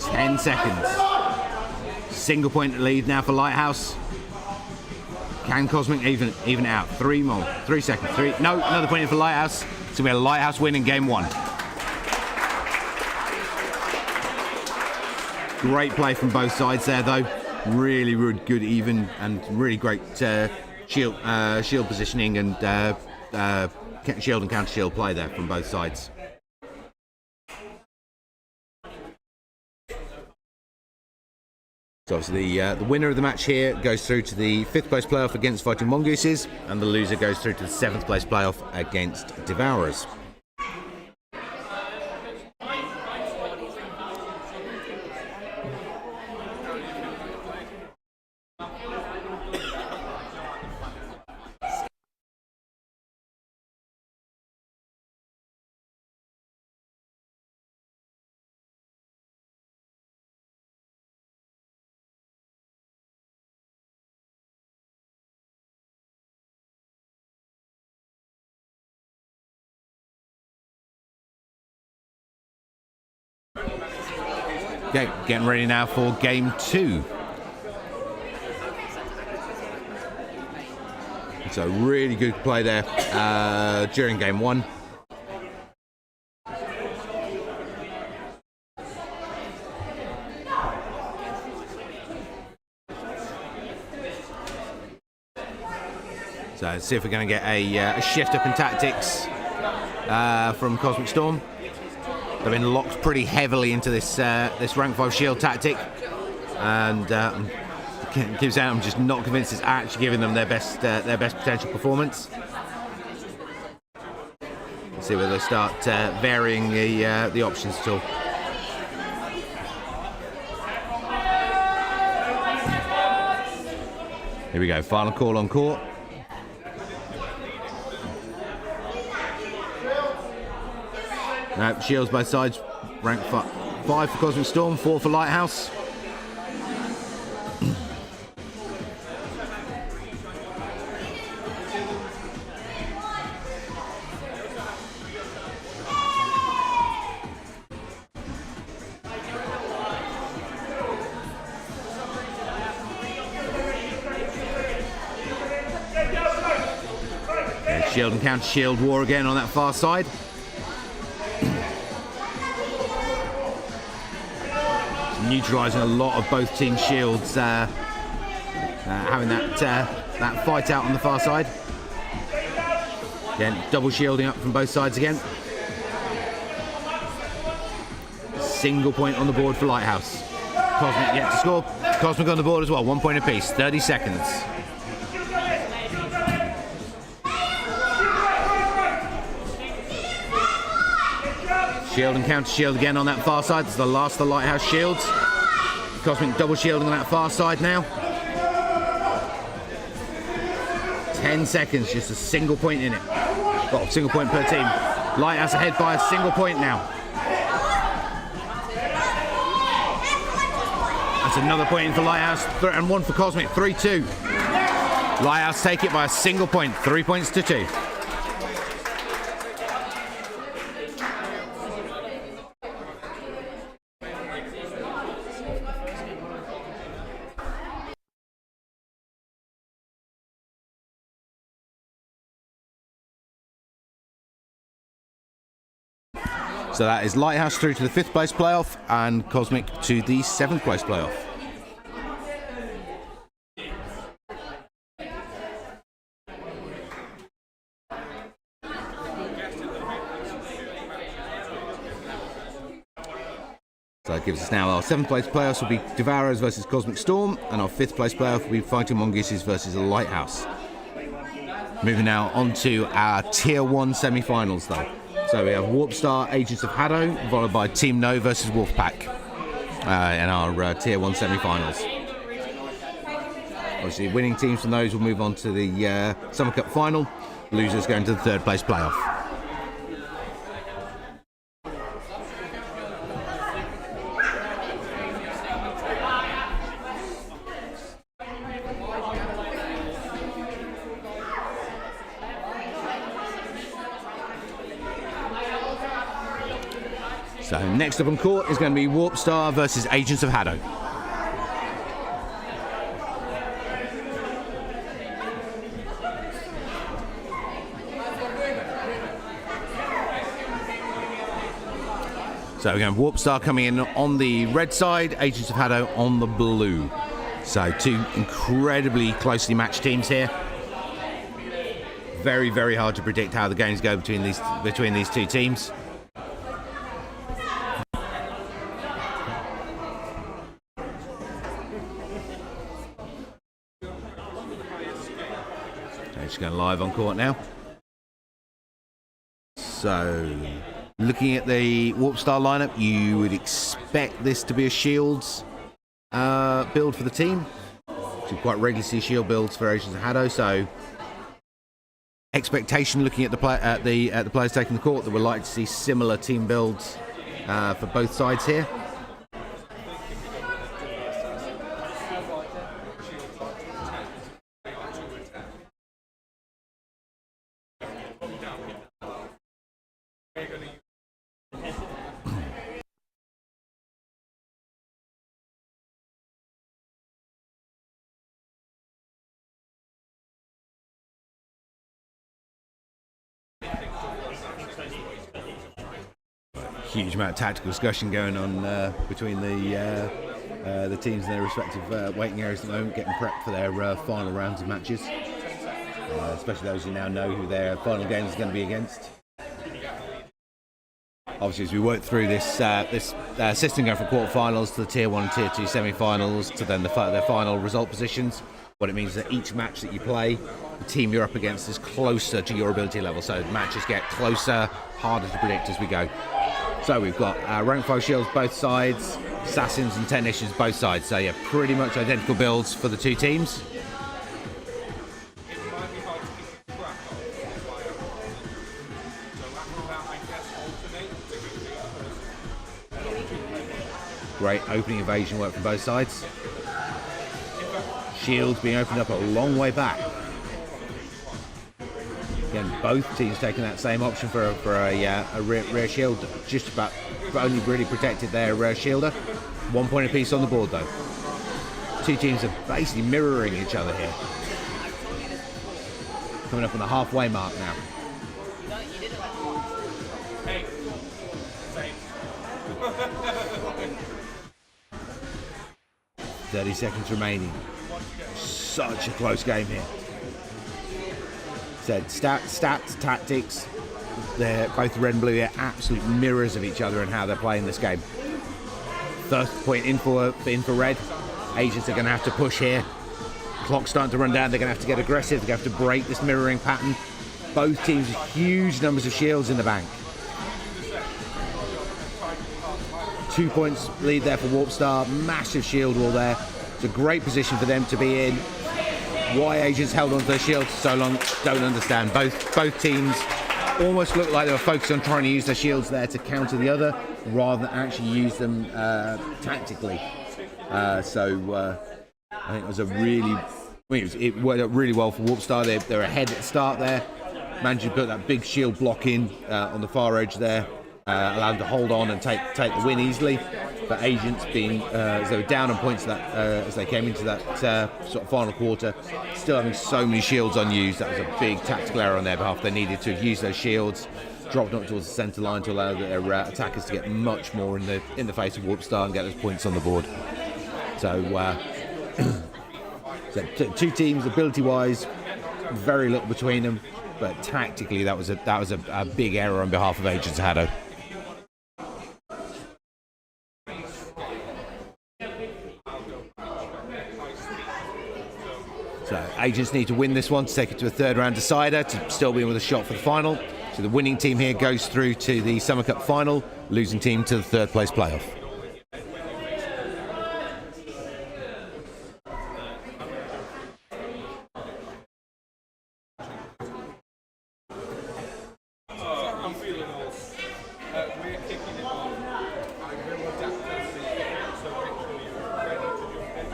10 seconds. Single point lead now for Lighthouse. Can Cosmic even it out? 3 more. 3 seconds. 3. No, another point in for Lighthouse. It's going to be a Lighthouse win in game 1. Great play from both sides there, though. Really good, even, and really great shield positioning and shield and counter shield play there from both sides. So obviously the winner of the match here goes through to the 5th place playoff against Fighting Mongooses, and the loser goes through to the 7th place playoff against Devourers. Okay, getting ready now for game 2. So really good play there during game 1. So let's see if we're going to get a shift up in tactics from Cosmic Storm. They've been locked pretty heavily into this this rank 5 shield tactic, and gives out. I'm just not convinced it's actually giving them their best potential performance. Let's see whether they start varying the options at all. Here we go. Final call on court. Shields both sides. Rank 5 for Cosmic Storm, 4 for Lighthouse. Shield and counter shield war again on that far side. Neutralising a lot of both team shields, having that fight out on the far side. Again, double shielding up from both sides again. Single point on the board for Lighthouse. Cosmic yet to score. Cosmic on the board as well, 1 point apiece, 30 seconds. Shield and counter shield again on that far side. It's the last of the Lighthouse shields. Cosmic double shielding on that far side now. 10 seconds, just a single point in it. Oh, single point per team. Lighthouse ahead by a single point now. That's another point in for Lighthouse, and 1 for Cosmic, 3-2. Lighthouse take it by a single point, 3 points to 2. So that is Lighthouse through to the 5th place playoff and Cosmic to the 7th place playoff. So that gives us now our 7th place playoffs will be Devourers versus Cosmic Storm, and our 5th place playoff will be Fighting Mongooses versus Lighthouse. Moving now on to our Tier 1 semi-finals though. So we have Warp Star, Agents of HADO, followed by Team No versus Wolfpack in our Tier 1 semi-finals. Obviously, winning teams from those will move on to the Summer Cup final. Losers going to the 3rd place playoff. So next up on court is going to be Warp Star versus Agents of HADO. So we're going to Warp Star coming in on the red side, Agents of HADO on the blue. So 2 incredibly closely matched teams here. very, very hard to predict how the games go between these two teams. Just going live on court now. So, looking at the Warp Star lineup, you would expect this to be a Shields build for the team. So you quite regularly see shield builds for Agents of HADO. So, expectation looking at the players taking the court that we're likely to see similar team builds for both sides here. Huge amount of tactical discussion going on between the teams in their respective waiting areas at the moment, getting prepped for their final rounds of matches, especially those who now know who their final game is going to be against. Obviously, as we work through this system going from quarterfinals to the Tier 1 and Tier 2 semi-finals to then their final result positions, what it means is that each match that you play, the team you're up against is closer to your ability level, so matches get closer, harder to predict as we go. So we've got rank 5 shields both sides, assassins and technicians both sides. So yeah, pretty much identical builds for the two teams. Great opening evasion work from both sides. Shields being opened up a long way back. Again, both teams taking that same option for a rear shield, just about only really protected their shielder. 1 point apiece on the board though. Two teams are basically mirroring each other here. Coming up on the halfway mark now. Hey, same. 30 seconds remaining. Such a close game here. Said stats, tactics, they're both red and blue. They're absolute mirrors of each other and how they're playing this game. First point in for red. Agents are going to have to push here. Clock's starting to run down. They're going to have to get aggressive. They're going to have to break this mirroring pattern. Both teams with huge numbers of shields in the bank. 2 points lead there for Warp Star. Massive shield wall there. It's a great position for them to be in. Why Agents held on to their shields so long, don't understand. Both teams almost looked like they were focused on trying to use their shields there to counter the other, rather than actually use them tactically. So I think it was it worked out really well for Warp Star. They're ahead at the start there. Managed to put that big shield block in on the far edge there. Allowed them to hold on and take the win easily. But Agents being, as they were down on points as they came into that sort of final quarter, still having so many shields unused, that was a big tactical error on their behalf. They needed to use those shields, drop them up towards the centre line to allow their attackers to get much more in the face of Warp Star and get those points on the board. So, two teams, ability-wise, very little between them, but tactically that was a big error on behalf of Agents of HADO. So Agents need to win this one to take it to a third round decider to still be in with a shot for the final. So the winning team here goes through to the Summer Cup final, losing team to the third place playoff. I'm feeling all. We're kicking it on. I will adapt to the so make sure you're ready to jump in.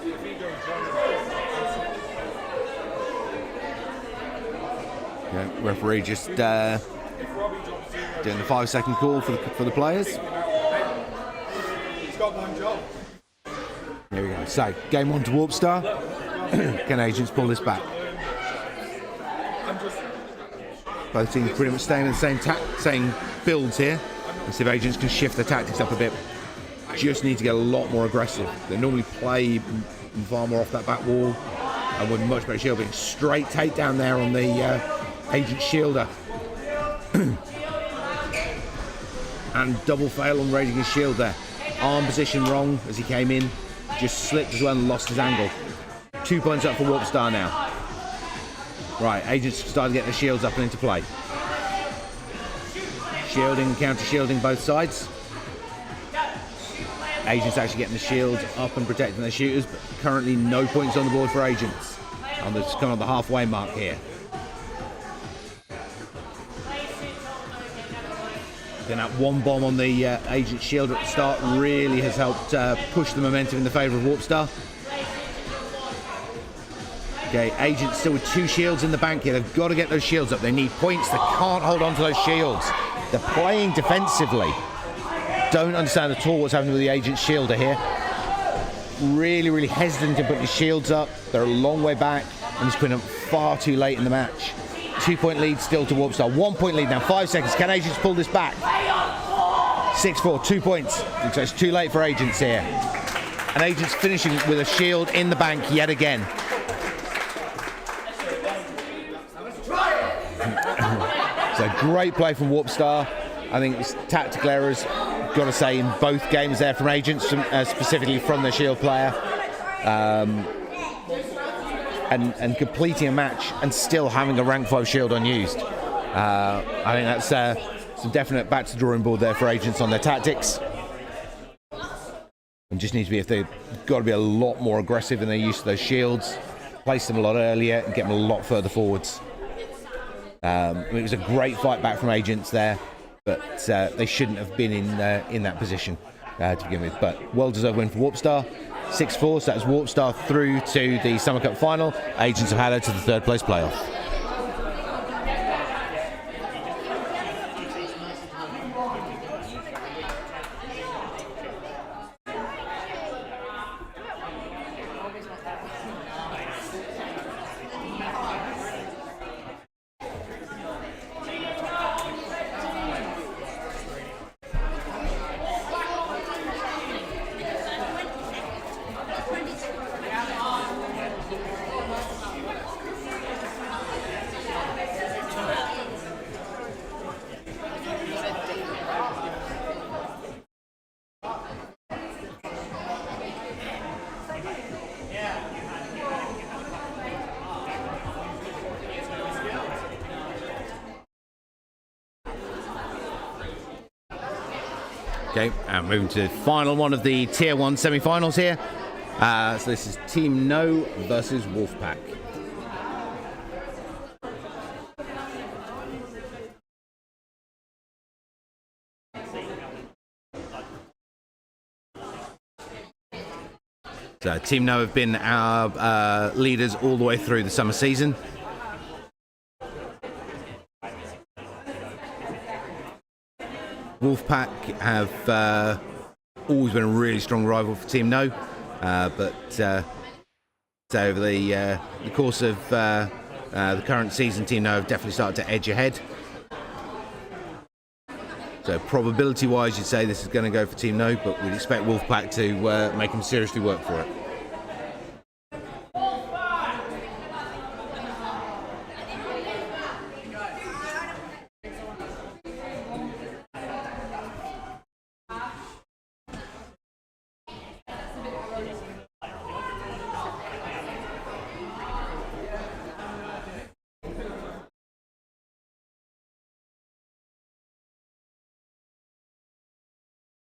If you go Yeah, referee just doing the 5 second call for the players. He's got one job. There we go. So game on to Warp Star. Can Agents pull this back? Both teams pretty much staying in the same builds here. Let's see if Agents can shift their tactics up a bit. Just need to get a lot more aggressive. They normally play far more off that back wall. And with much better shielding, straight takedown there on the Agent Shielder. And double fail on raising his shield there. Arm position wrong as he came in. Just slipped as well and lost his angle. 2 points up for Warp Star now. Right, Agents started getting the shields up and into play. Shielding, counter shielding both sides. Agents actually getting the shields up and protecting their shooters, but currently no points on the board for Agents. And they're just coming on the halfway mark here. Then that one bomb on the Agent shield at the start really has helped push the momentum in the favour of Warp Star. Okay, Agents still with 2 shields in the bank here. They've got to get those shields up. They need points. They can't hold on to those shields. They're playing defensively. Don't understand at all what's happening with the Agent shielder here. Really, really hesitant to put the shields up. They're a long way back, and he's putting them far too late in the match. 2-point lead still to Warp Star. 1 point lead now. 5 seconds. Can Agents pull this back? 6-4. 2 points. Looks like it's too late for Agents here. And Agents finishing with a shield in the bank yet again. So great play from Warp Star. I think it's tactical errors, got to say, in both games there from Agents, specifically from the shield player. And completing a match and still having a rank 5 shield unused. I think that's some definite back to the drawing board there for Agents on their tactics. And just need to be, if they've got to be a lot more aggressive in their use of those shields, place them a lot earlier and get them a lot further forwards. It was a great fight back from Agents there, but they shouldn't have been in that position to begin with. But well-deserved win for Warp Star. 6-4, so that's Warp Star through to the Summer Cup final. Agents of HADO to the 3rd place playoff. Okay, and moving to the final one of the Tier 1 semi-finals here. So this is Team No versus Wolfpack. So Team No have been our leaders all the way through the summer season. Wolfpack have always been a really strong rival for Team No, but so over the course of the current season, Team No have definitely started to edge ahead. So probability-wise, you'd say this is going to go for Team No, but we'd expect Wolfpack to make them seriously work for it.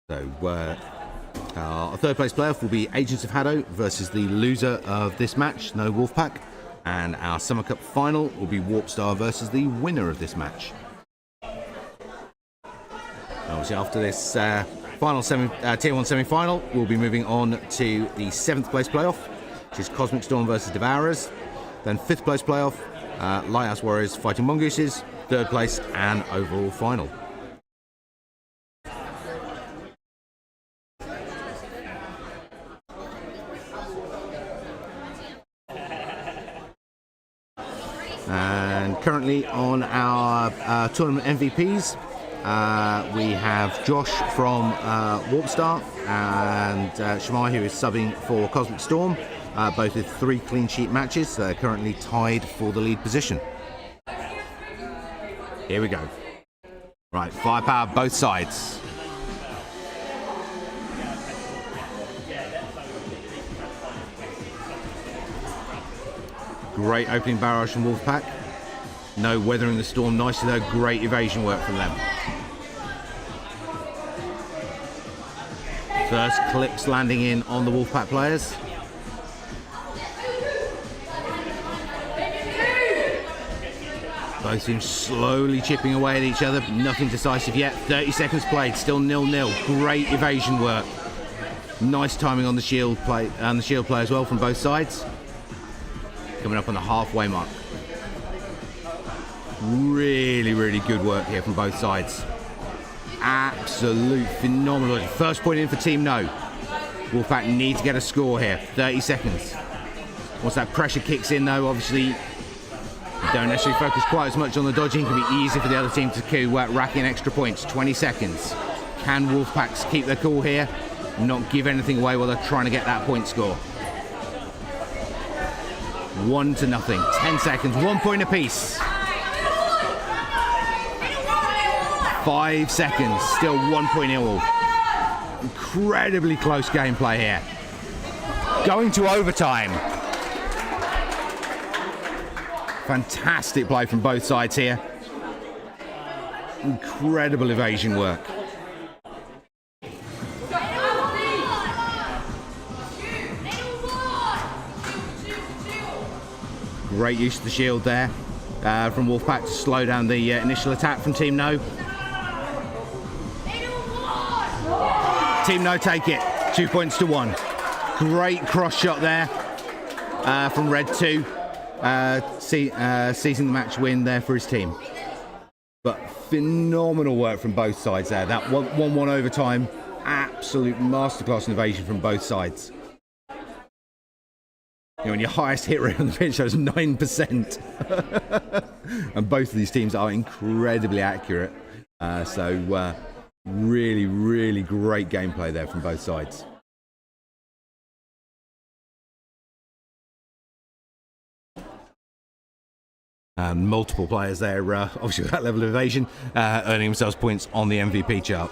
So our 3rd place playoff will be Agents of HADO versus the loser of this match, No Wolfpack, and our Summer Cup final will be Warp Star versus the winner of this match. Obviously, after this final Tier 1 semi-final, we'll be moving on to the 7th place playoff, which is Cosmic Storm versus Devourers. Then 5th place playoff, Lighthouse Warriors fighting Mongooses, 3rd place and overall final. And currently on our tournament MVPs, We have Josh from Warpstar and Shamai, who is subbing for Cosmic Storm, both with 3 clean sheet matches. They're currently tied for the lead position. Here we go. Right, firepower both sides. Great opening barrage from Wolfpack. No weathering the storm nicely though. Great evasion work from them. First clips landing in on the Wolfpack players. Both teams slowly chipping away at each other. Nothing decisive yet. 30 seconds played. Still 0-0. Great evasion work. Nice timing on the shield play and the shield play as well from both sides. Coming up on the halfway mark. Really, really good work here from both sides. Absolute phenomenal. First point in for Team No. Wolfpack need to get a score here. 30 seconds. Once that pressure kicks in though, obviously you don't necessarily focus quite as much on the dodging. It can be easy for the other team to rack in extra points. 20 seconds. Can Wolfpacks keep their cool here? Not give anything away while they're trying to get that point score. 1-0. 10 seconds. 1 point apiece. 5 seconds. Still 1 point all. Incredibly close gameplay here. Going to overtime. Fantastic play from both sides here. Incredible evasion work. Great use of the shield there from Wolfpack to slow down the initial attack from Team No. Team No take it. 2 points to 1. Great cross shot there from Red 2. Seizing the match win there for his team. But phenomenal work from both sides there. That 1-1 overtime. Absolute masterclass in evasion from both sides. You know, and your highest hit rate on the pitch shows 9%. And both of these teams are incredibly accurate. Really, really great gameplay there from both sides. Multiple players there, obviously with that level of evasion, earning themselves points on the MVP chart.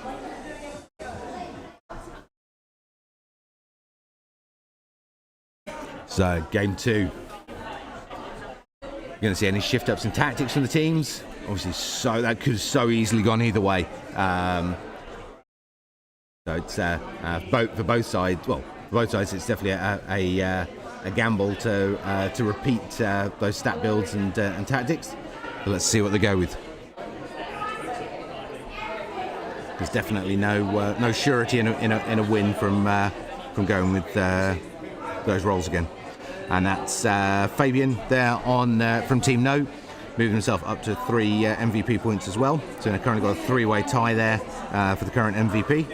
So, game 2. You're going to see any shift-ups in tactics from the teams. Obviously, that could have so easily gone either way. So it's for both sides. Well, for both sides, it's definitely a gamble to repeat those stat builds and tactics. But let's see what they go with. There's definitely no surety in a win from going with those rolls again. And that's Fabian there from Team No, moving himself up to 3 MVP points as well. So they've currently got a 3-way tie there for the current MVP.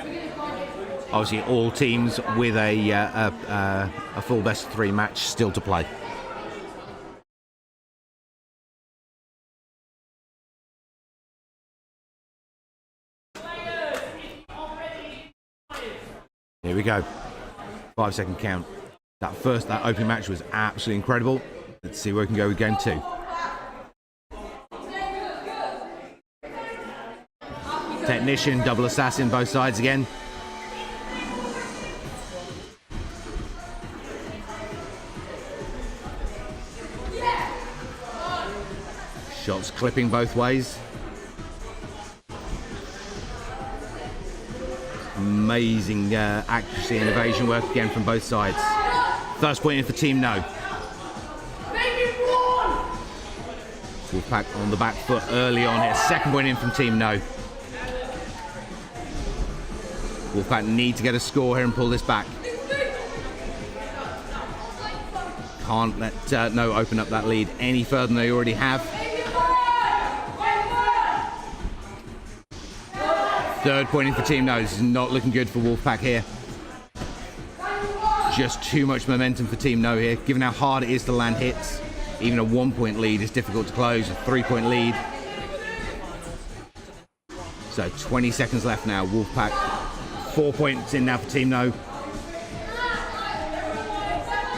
Obviously, all teams with a full best of 3 match still to play. Here we go. 5-second count. That opening match was absolutely incredible. Let's see where we can go with game 2. Technician, double assassin, both sides again. Shots clipping both ways. Amazing accuracy and evasion work again from both sides. First point in for Team No. Wolfpack on the back foot early on here. Second point in from Team No. Wolfpack need to get a score here and pull this back. Can't let No open up that lead any further than they already have. Third point in for Team No. This is not looking good for Wolfpack here. Just too much momentum for Team No here. Given how hard it is to land hits, even a 1-point lead is difficult to close. A 3-point lead. So 20 seconds left now. Wolfpack 4 points in now for Team No.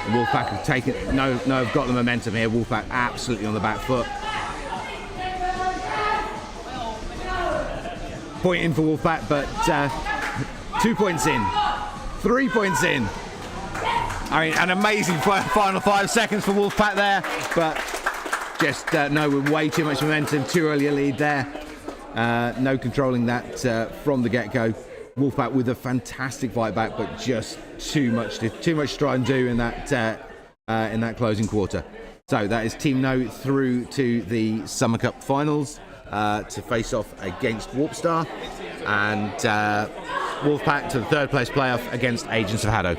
Wolfpack have taken have got the momentum here. Wolfpack absolutely on the back foot. Point in for Wolfpack, but 2 points in, 3 points in. I mean, an amazing final 5 seconds for Wolfpack there, but just No with way too much momentum, too early a lead there. No controlling that from the get-go. Wolfpack with a fantastic fight back, but just too much to try and do in that closing quarter. So that is Team No through to the Summer Cup finals to face off against Warpstar, and Wolfpack to the third place playoff against Agents of HADO.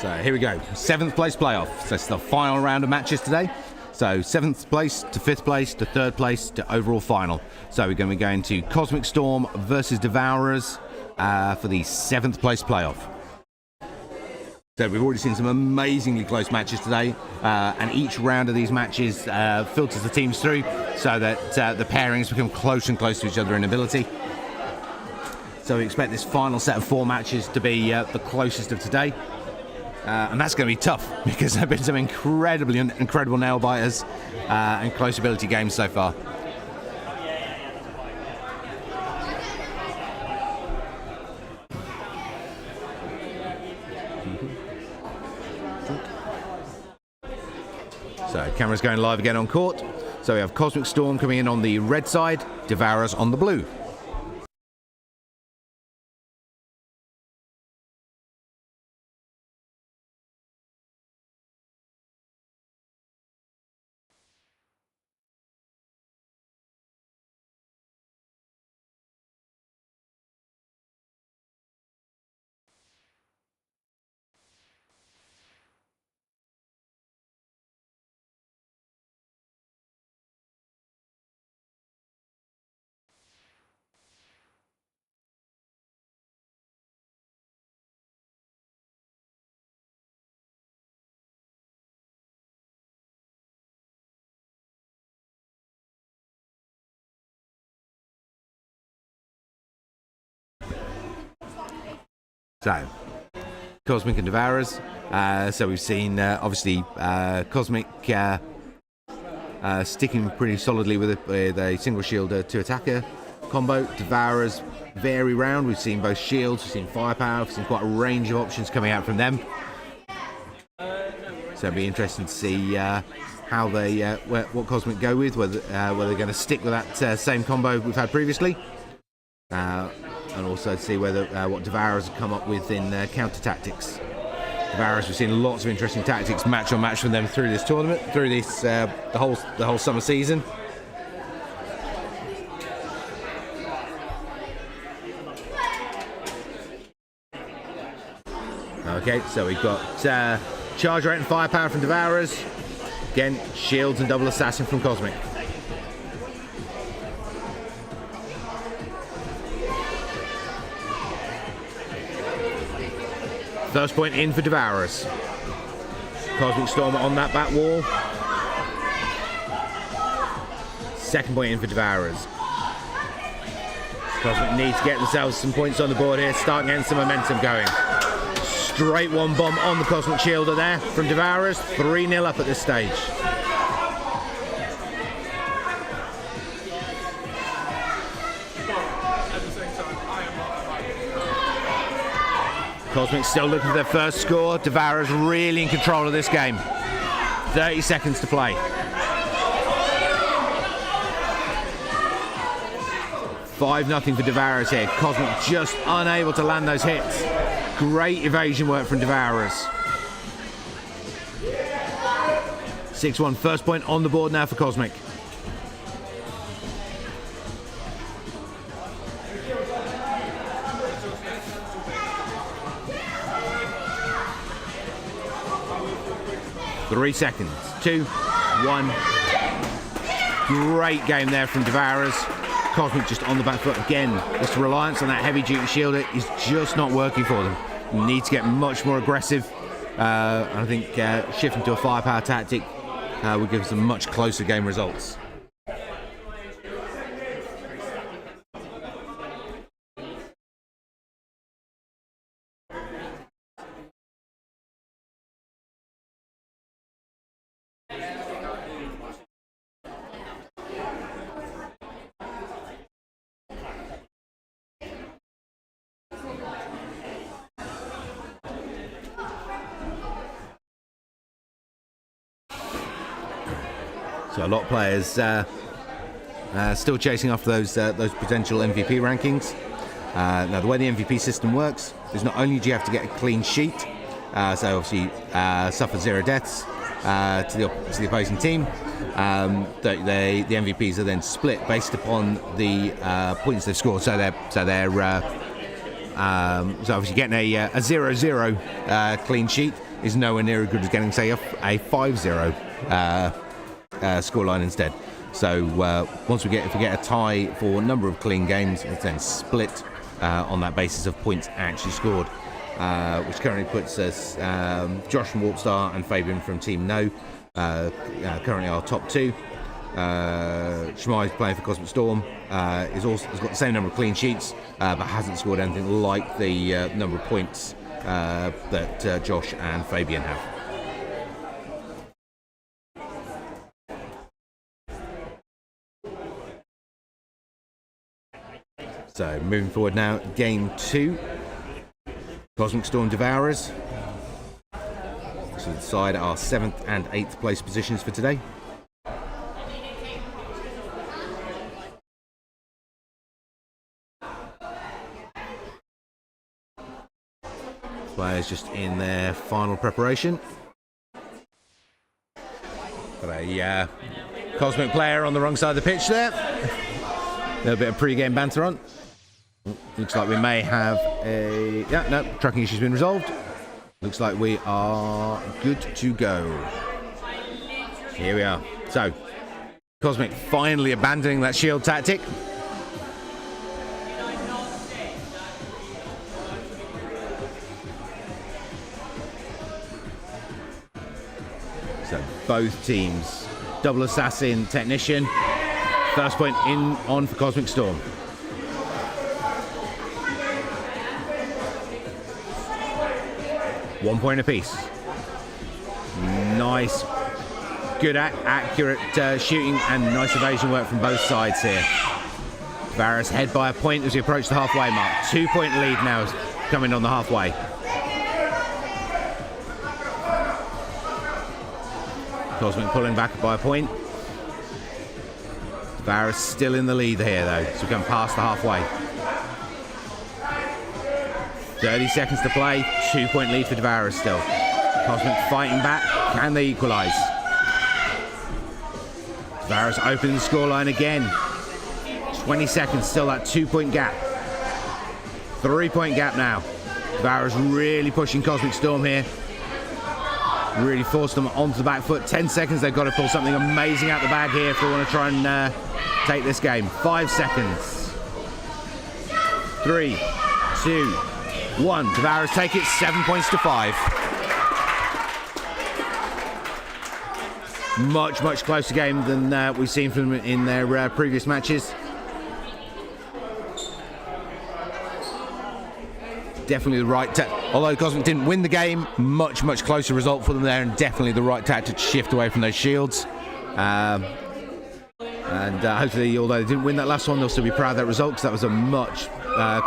So here we go, 7th place playoff. So it's the final round of matches today. So 7th place to 5th place to 3rd place to overall final. So we're going to be going to Cosmic Storm versus Devourers for the 7th place playoff. So we've already seen some amazingly close matches today, and each round of these matches filters the teams through so that the pairings become closer and closer to each other in ability. So we expect this final set of 4 matches to be the closest of today. And that's going to be tough because there have been some incredible nail biters and close ability games so far. So camera's going live again on court. So we have Cosmic Storm coming in on the red side, Devourers on the blue. So, Cosmic and Devourers. So we've seen, obviously, Cosmic sticking pretty solidly with a single shield to attacker combo. Devourers vary round. We've seen both shields, we've seen firepower, we've seen quite a range of options coming out from them. So it'll be interesting to see how they, what Cosmic go with, whether they're going to stick with that same combo we've had previously. And also to see whether what Devourers have come up with in counter tactics. Devourers, we've seen lots of interesting tactics match on match from them through this tournament, through this the whole summer season. Okay, so we've got charge rate and firepower from Devourers. Again, shields and double assassin from Cosmic. First point in for Devourers. Cosmic Storm on that back wall. Second point in for Devourers. Cosmic need to get themselves some points on the board here, start getting some momentum going. Straight one bomb on the Cosmic Shielder there from Devourers. 3-0 up at this stage. Cosmic still looking for their first score. Devourers really in control of this game. 30 seconds to play. 5-0 for Devourers here. Cosmic just unable to land those hits. Great evasion work from Devourers. 6-1, first point on the board now for Cosmic. 3 seconds. 2, 1. Great game there from Devourers. Cosmic just on the back foot again. This reliance on that heavy duty shield is just not working for them. You need to get much more aggressive. I think shifting to a firepower tactic will give us some much closer game results. So a lot of players still chasing after those potential MVP rankings. Now the way the MVP system works is not only do you have to get a clean sheet, so obviously suffer 0 deaths to the opposing team, the MVPs are then split based upon the points they've scored. So obviously getting a 0-0 clean sheet is nowhere near as good as getting, say, a 5-0 scoreline instead. So if we get a tie for a number of clean games, it's then split on that basis of points actually scored, which currently puts us Josh from Warpstar and Fabian from Team No currently our top 2. Shmai is playing for Cosmic Storm, has got the same number of clean sheets, but hasn't scored anything like the number of points that Josh and Fabian have. So moving forward now, game 2, Cosmic Storm Devourers. So decide our 7th and 8th place positions for today. Players just in their final preparation. Got a Cosmic player on the wrong side of the pitch there. A little bit of pre-game banter on. Looks like we may have tracking issue's been resolved. Looks like we are good to go. Here we are. So, Cosmic finally abandoning that shield tactic. So, both teams. Double Assassin Technician. First point on for Cosmic Storm. One point apiece. Nice, good, accurate shooting and nice evasion work from both sides here. Varus head by a point as we approach the halfway mark. 2-point lead now is coming on the halfway. Cosmic pulling back by a point. Varus still in the lead here though, so we come past the halfway. 30 seconds to play, 2-point lead for Devourers still. Cosmic fighting back, can they equalise? Devourers open the scoreline again. 20 seconds, still that 2-point gap. 3-point gap now. Devourers really pushing Cosmic Storm here. Really forced them onto the back foot. 10 seconds, they've got to pull something amazing out the bag here if they want to try and take this game. 5 seconds. 3, 2, 1. Devourers take it 7 points to 5. Much closer game than we've seen from them in their previous matches. Definitely the right although Cosmic didn't win the game, much closer result for them there, and definitely the right tactic to shift away from those shields. And hopefully, although they didn't win that last one, they'll still be proud of that result, because that was a much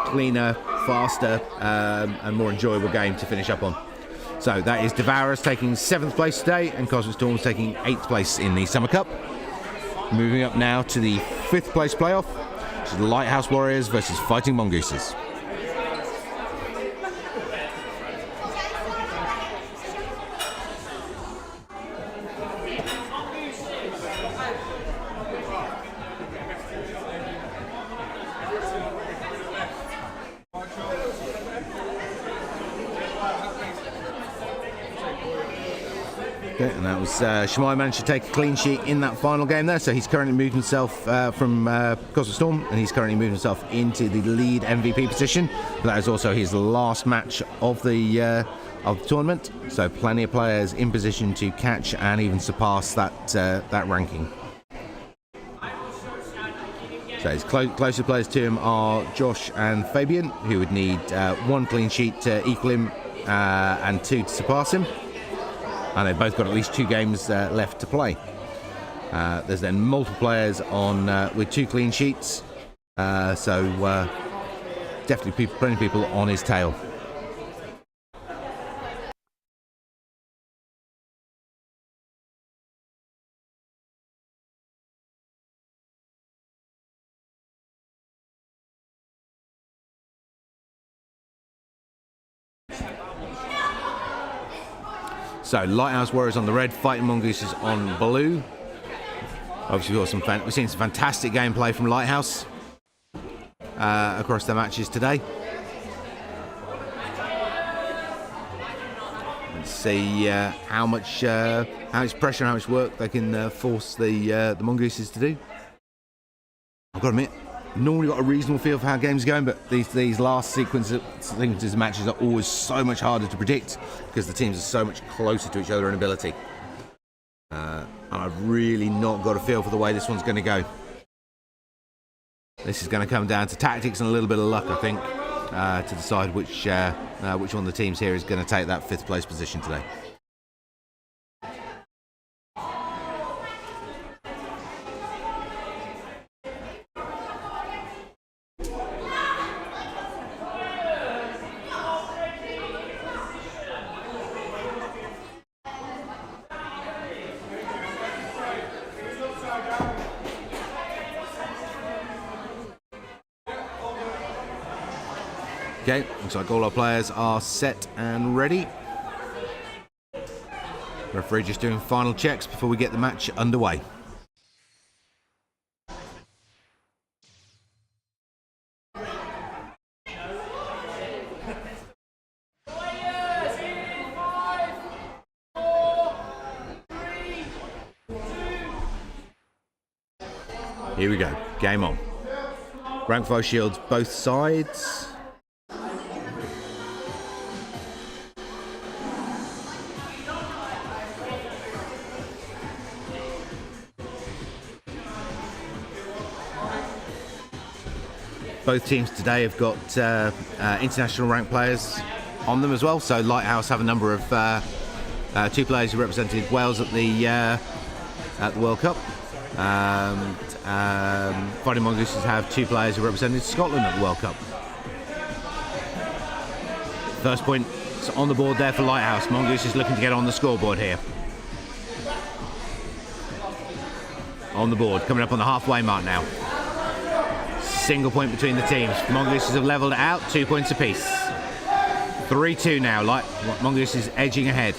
cleaner, faster and more enjoyable game to finish up on. So that is Devourers taking 7th place today, and Cosmic Storms taking 8th place in the Summer Cup. Moving up now to the 5th place playoff, which is the Lighthouse Warriors versus Fighting Mongooses. Okay, and that was Shemai managed to take a clean sheet in that final game there, so he's currently moved himself from Cosmic Storm, and he's currently moved himself into the lead MVP position. But that is also his last match of the tournament, so plenty of players in position to catch and even surpass that ranking. So his closest players to him are Josh and Fabian, who would need 1 clean sheet to equal him and 2 to surpass him. And they've both got at least 2 games left to play. There's then multiple players on with 2 clean sheets, so definitely plenty of people on his tail. So Lighthouse Warriors on the red, Fighting Mongooses on blue. Obviously we've seen some fantastic gameplay from Lighthouse across their matches today. Let's see how much pressure and how much work they can force the Mongooses to do. I've got to admit, normally got a reasonable feel for how games are going, but these last sequences of matches are always so much harder to predict because the teams are so much closer to each other in ability. And I've really not got a feel for the way this one's going to go. This is going to come down to tactics and a little bit of luck, I think, to decide which one of the teams here is going to take that 5th place position today. Okay, looks like all our players are set and ready. Referee just doing final checks before we get the match underway. Here we go, game on. Rank 5 shields both sides. Both teams today have got international ranked players on them as well. So Lighthouse have a number of 2 players who represented Wales at the World Cup. Fighting Mongooses have 2 players who represented Scotland at the World Cup. First point on the board there for Lighthouse. Mongoose is looking to get on the scoreboard here. On the board, coming up on the halfway mark now. Single point between the teams. Mongooses have levelled it out, 2 points apiece. 3-2 now. Mongoose is edging ahead.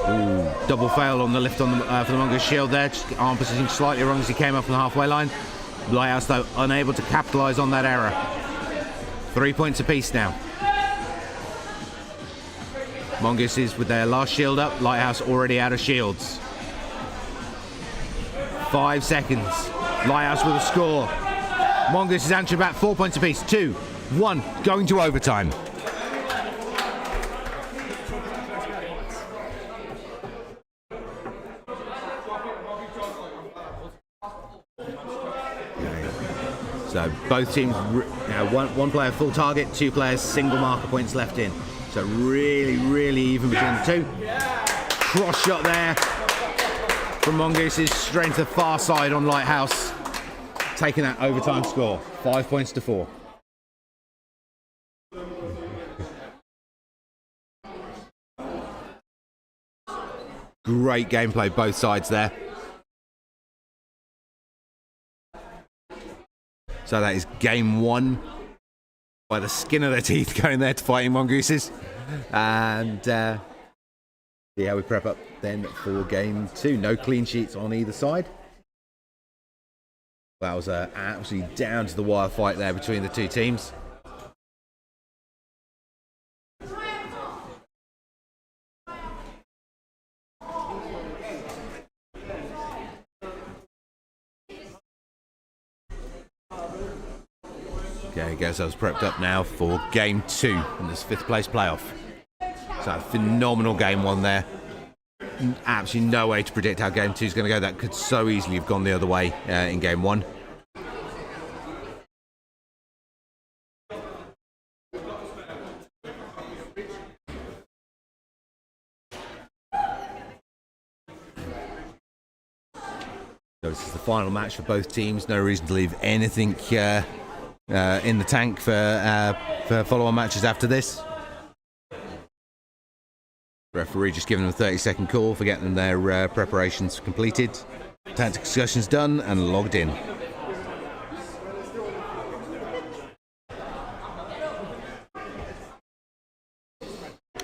Ooh, double fail on the lift on for the Mongoose shield there. Just arm positioning slightly wrong as he came up from the halfway line. Lighthouse though unable to capitalise on that error. 3 points apiece now. Mongooses with their last shield up, Lighthouse already out of shields. 5 seconds. Lighthouse with a score. Mongooses answering back, 4 points apiece. 2, 1, going to overtime. So both teams, one player full target, 2 players single marker points left in. So really even between the 2. Cross shot there from Mongoose's, straight to the far side on Lighthouse, taking that overtime score, 5 points to 4. Great gameplay both sides there. So that is game 1. By the skin of their teeth going there to Fighting Mongooses. And see how we prep up then for game 2. No clean sheets on either side. That was absolutely down to the wire fight there between the 2 teams. Okay, get ourselves prepped up now for game 2 in this 5th place playoff. So a phenomenal game 1 there. Absolutely no way to predict how game 2 is going to go. That could so easily have gone the other way in game 1. So this is the final match for both teams. No reason to leave anything in the tank for follow-on matches after this. Referee just giving them a 30-second call for getting their preparations completed. Tactic discussions done and logged in.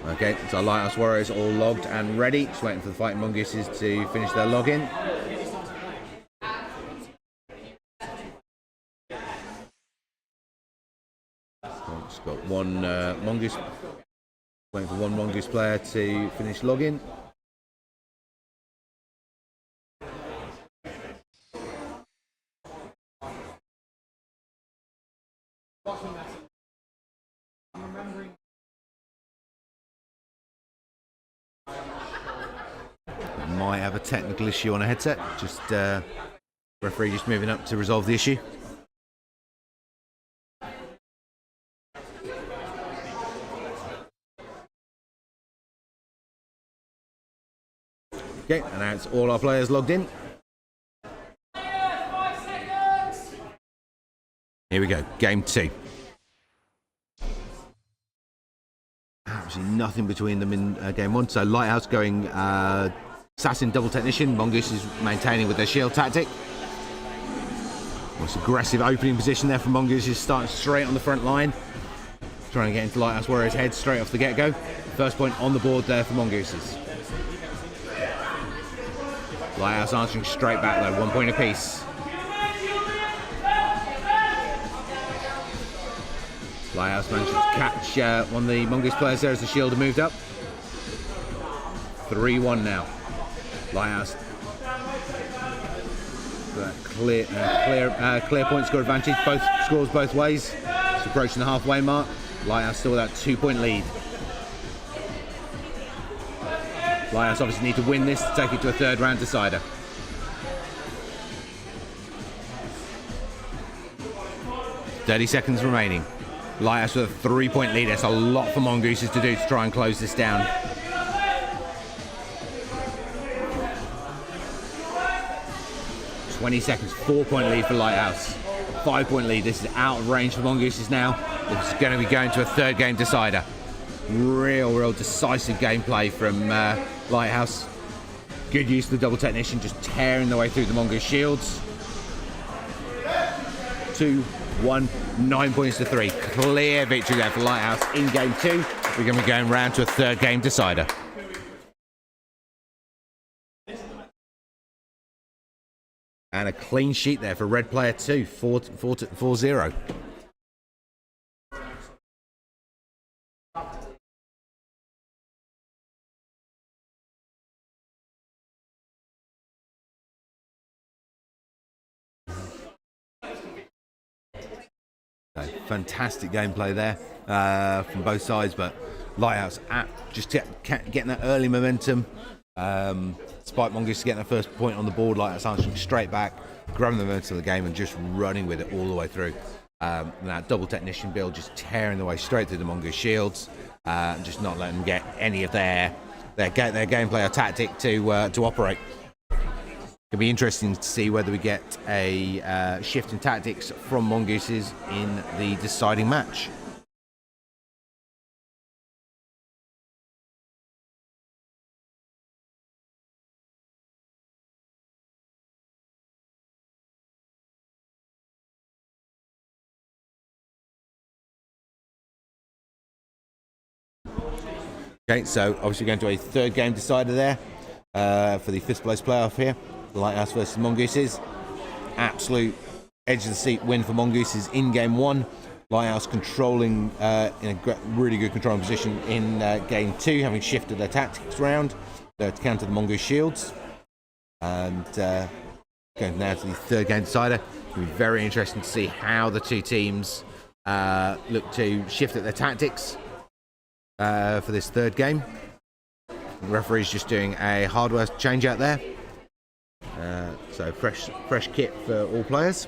Okay, so Lighthouse Warriors all logged and ready. Just waiting for the Fighting Mongooses to finish their login. Just got one mongoose. Waiting for one mongoose player to finish login. Might have a technical issue on a headset. Just referee just moving up to resolve the issue. Okay, and now it's all our players logged in. Here we go, game 2. Absolutely nothing between them in game 1. So Lighthouse going assassin double technician. Mongoose is maintaining with their shield tactic. Nice aggressive opening position there for Mongoose, is starting straight on the front line. Trying to get into Lighthouse Warriors' head straight off the get-go. First point on the board there for Mongooses. Lighthouse answering straight back though, 1 point apiece. Lighthouse managed to catch one of the Mongoose players there as the shield moved up. 3-1 now. Lighthouse clear point score advantage. Both scores both ways. It's approaching the halfway mark. Lighthouse still with that 2-point lead. Lighthouse obviously need to win this to take it to a 3rd round decider. .30 seconds remaining. Lighthouse with a 3-point lead. That's a lot for Mongooses to do to try and close this down. .20 seconds, 4-point lead for Lighthouse. 5-point lead. This is out of range for Mongooses now. This is going to be going to a 3rd game decider. Real decisive gameplay from Lighthouse. Good use of the double technician, just tearing the way through the Mongoose shields. 2-1, 9 points to 3. Clear victory there for Lighthouse in game 2. We're going to be going round to a 3rd game decider. And a clean sheet there for red player 2, 4-0. Fantastic gameplay there from both sides, but Lighthouse just getting that early momentum. Despite Mongoose getting the first point on the board, Lighthouse answering straight back, grabbing the momentum of the game and just running with it all the way through. And that double technician build just tearing the way straight through the Mongoose shields, and just not letting them get any of their gameplay or tactic to operate. It'll be interesting to see whether we get a shift in tactics from Mongooses in the deciding match. Okay, so obviously going to a 3rd game decider there for the 5th place playoff here. Lighthouse versus Mongooses. Absolute edge of the seat win for Mongooses in game 1. Lighthouse controlling in a really good controlling position in game 2, having shifted their tactics around to counter the Mongoose shields. And going now to the 3rd game decider. It'll be very interesting to see how the two teams look to shift at their tactics for this third game. The referee's just doing a hardware change out there. So fresh kit for all players.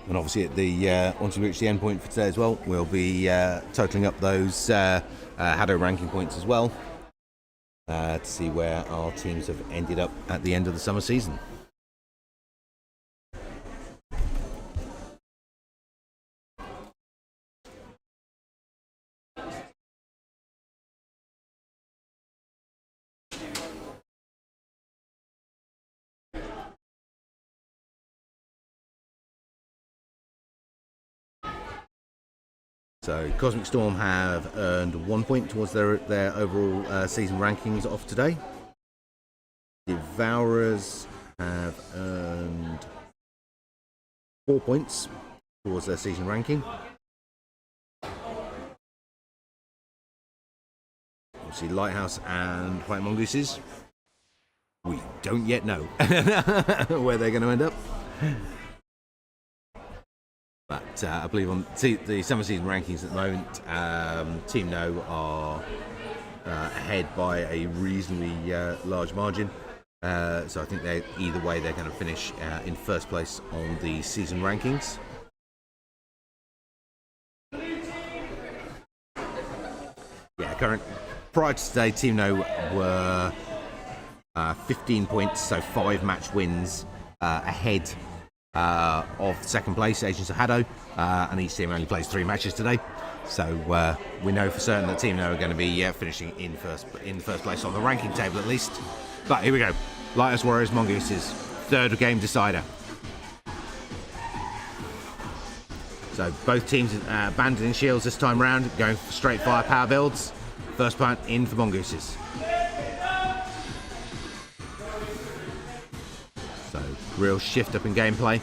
And obviously, at the once we reach the end point for today as well, we'll be totaling up those HADO ranking points as well to see where our teams have ended up at the end of the summer season. So Cosmic Storm have earned 1 point towards their overall season rankings off today. Devourers have earned 4 points towards their season ranking. Obviously Lighthouse and White Mongooses, we don't yet know where they're going to end up. But I believe on the summer season rankings at the moment, Team No are ahead by a reasonably large margin. So I think either way they're going to finish in first place on the season rankings. Yeah, prior to today, Team No were 15 points, so 5 match wins ahead of second place, Agents of HADO, and each team only plays 3 matches today. So we know for certain that Team No are going to be finishing in first place on the ranking table at least. But here we go. Lighthouse Warriors, Mongooses, third game decider. So both teams abandoning shields this time round, going for straight firepower builds. First point in for Mongooses. So real shift up in gameplay.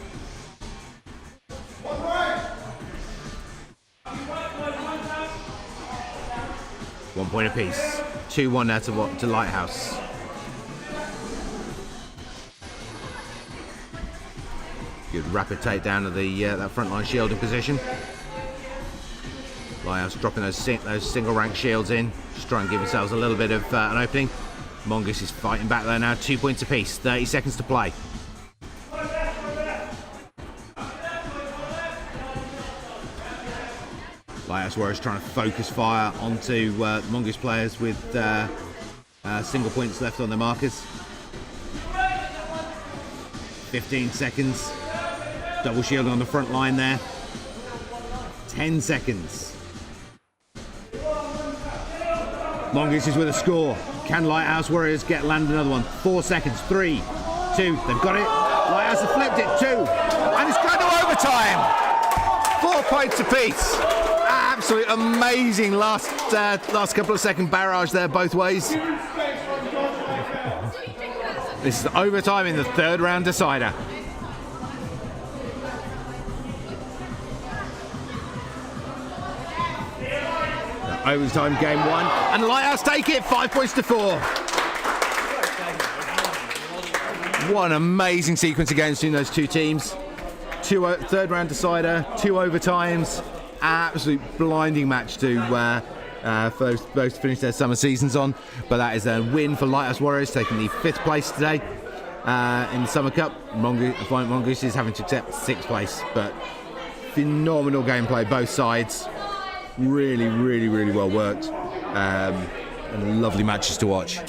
One point apiece. 2-1 now to Lighthouse. Good rapid takedown of the that frontline shielding position. Lighthouse dropping those single rank shields in, just try and give themselves a little bit of an opening. Mongoose is fighting back there now, 2 points apiece, 30 seconds to play. Lighthouse Warriors trying to focus fire onto Mongoose players with single points left on their markers. 15 seconds. Double shield on the front line there. 10 seconds. Mongoose is with a score. Can Lighthouse Warriors land another one? 4 seconds. 3, 2. They've got it. Lighthouse have flipped it. 2. And it's gone to overtime. 4 points apiece. Absolutely amazing last couple of second barrage there both ways. This is overtime in the third round decider. Overtime game 1, and Lighthouse take it, 5 points to 4. What an amazing sequence of games between those two teams. Third round decider, 2 overtimes, absolute blinding match to both to finish their summer seasons on. But that is a win for Lighthouse Warriors, taking the 5th place today in the Summer Cup. Mongoose is having to accept 6th place, but phenomenal gameplay both sides. Really, really, really well worked, and lovely matches to watch.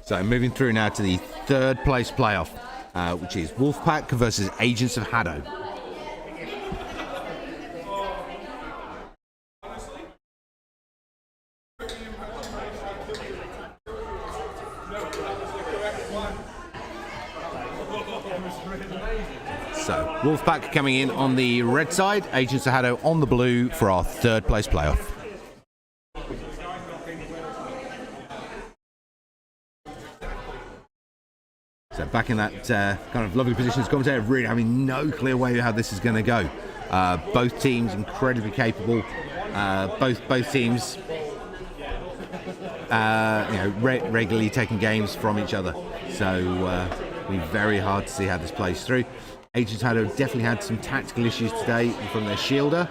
So moving through now to the third place playoff, which is Wolfpack versus Agents of HADO. Wolfpack coming in on the red side, Agents of HADO on the blue for our third place playoff. So back in that kind of lovely position as commentator, really having no clear way how this is going to go. Both teams incredibly capable. Both teams, regularly taking games from each other. So it'll be very hard to see how this plays through. Agents of HADO definitely had some tactical issues today from their shielder.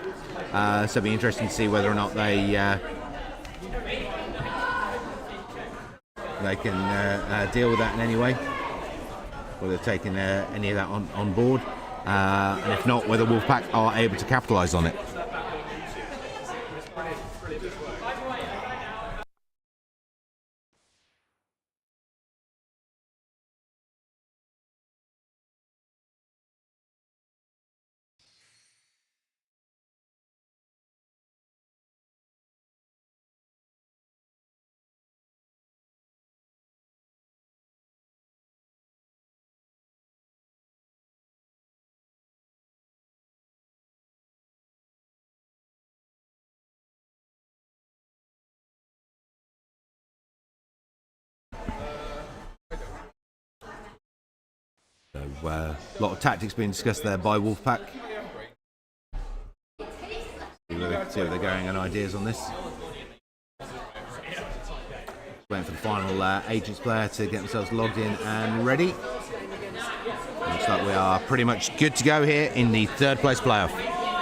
So it'll be interesting to see whether or not they can deal with that in any way. Whether they've taken any of that on board, and if not, whether Wolfpack are able to capitalise on it. So a lot of tactics being discussed there by Wolfpack. See where they're going and ideas on this. Waiting for the final Agents player to get themselves logged in and ready. Looks like we are pretty much good to go here in the third place playoff.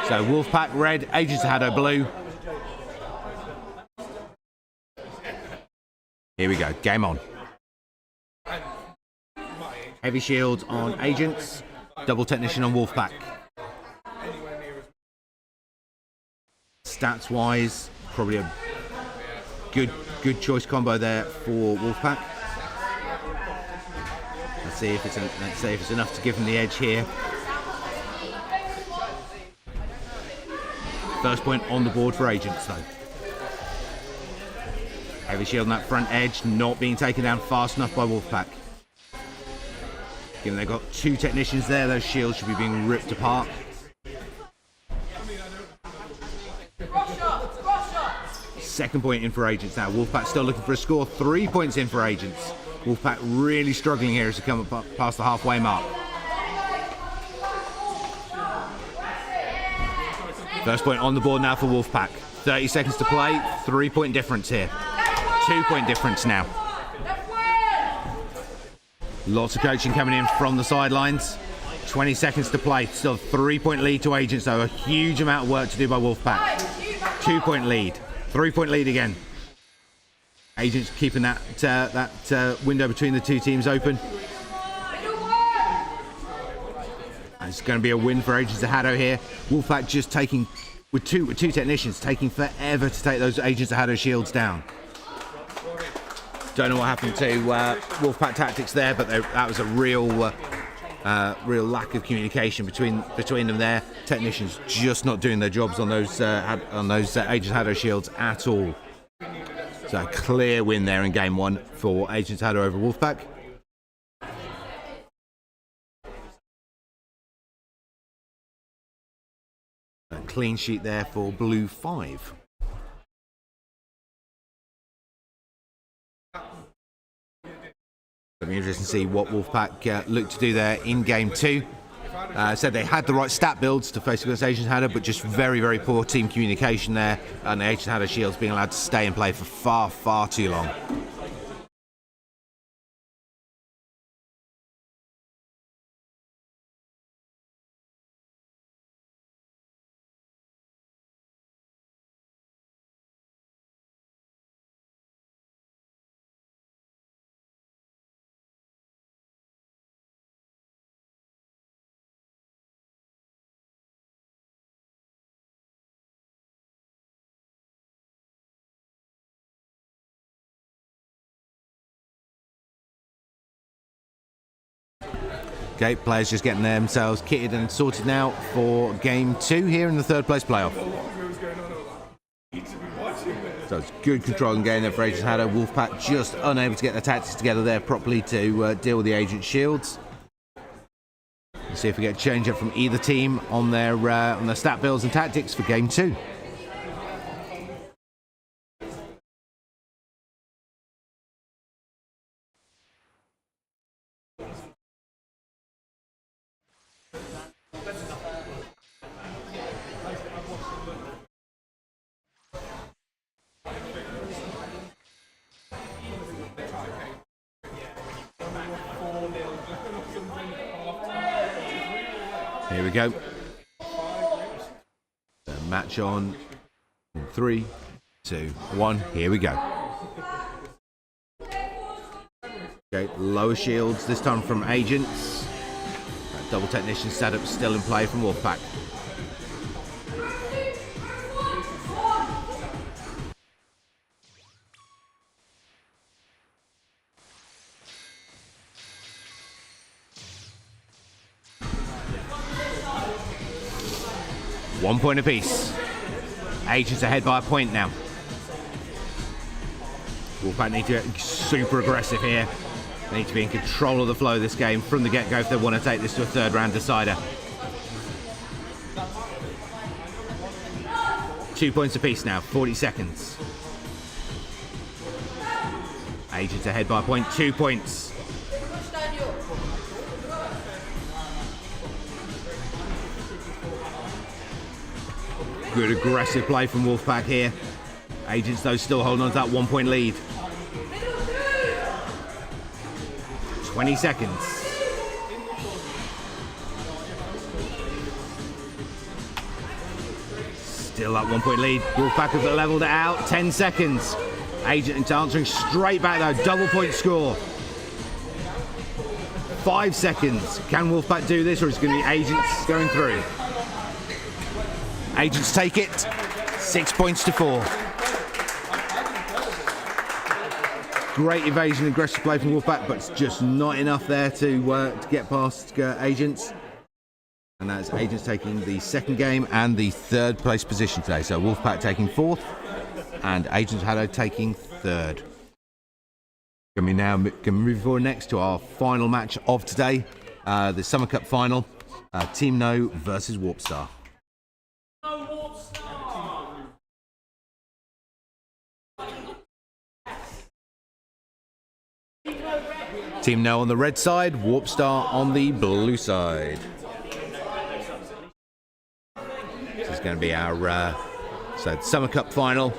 So Wolfpack red, Agents of HADO blue. Here we go, game on. Heavy shields on Agents, double technician on Wolfpack. Stats wise, probably a good choice combo there for Wolfpack. Let's see if it's enough to give them the edge here. First point on the board for Agents though. Heavy shield on that front edge, not being taken down fast enough by Wolfpack. Given they've got two technicians there, those shields should be being ripped apart. Second point in for Agents now. Wolfpack still looking for a score. 3 points in for Agents. Wolfpack really struggling here as they come up past the halfway mark. First point on the board now for Wolfpack. 30 seconds to play. 3 point difference here. 2 point difference now. Lots of coaching coming in from the sidelines. 20 seconds to play. Still 3 point lead to Agents, though. A huge amount of work to do by Wolfpack. 2 point lead. 3 point lead again. Agents keeping that window between the two teams open. And it's going to be a win for Agents of HADO here. Wolfpack just taking, with two technicians, taking forever to take those Agents of HADO shields down. Don't know what happened to Wolfpack tactics there, but that was a real lack of communication between them there. Technicians just not doing their jobs on those Agents of HADO shields at all. So a clear win there in game one for Agents of HADO over Wolfpack. A clean sheet there for Blue 5. It'll be interesting to see what Wolfpack look to do there in game two. Said they had the right stat builds to face against Agents of HADO, but just very, very poor team communication there, and the Agents of HADO shields being allowed to stay and play for far, far too long. Okay, players just getting themselves kitted and sorted now for game two here in the third place playoff. So it's good control and game there for Agents of HADO. Wolfpack just unable to get their tactics together there properly to deal with the Agent shields. Let's see if we get a change up from either team on their stat builds and tactics for game 2. Here we go. The match on in 3, 2, 1. Here we go. Okay, lower shields this time from Agents. Double Technician setup still in play from Wolfpack. One point apiece. Agents ahead by a point now. Wolfpack need to get super aggressive here. They need to be in control of the flow of this game from the get-go if they want to take this to a third round decider. 2 points apiece now, 40 seconds. Agents ahead by a point, 2 points. Good aggressive play from Wolfpack here. Agents though still holding on to that 1 point lead. 20 seconds. Still that 1 point lead. Wolfpack have leveled it out. 10 seconds. Agents answering straight back though. Double point score. 5 seconds. Can Wolfpack do this or is it going to be Agents going through? Agents take it. 6 points to 4. Great evasion and aggressive play from Wolfpack, but it's just not enough there to get past Agents. And that's Agents taking the second game and the third place position today. So Wolfpack taking 4th and Agents HADO taking 3rd. Can we now move forward next to our final match of today, the Summer Cup final, Team No versus Warpstar. Team No on the red side, Warpstar on the blue side. This is going to be our Summer Cup final.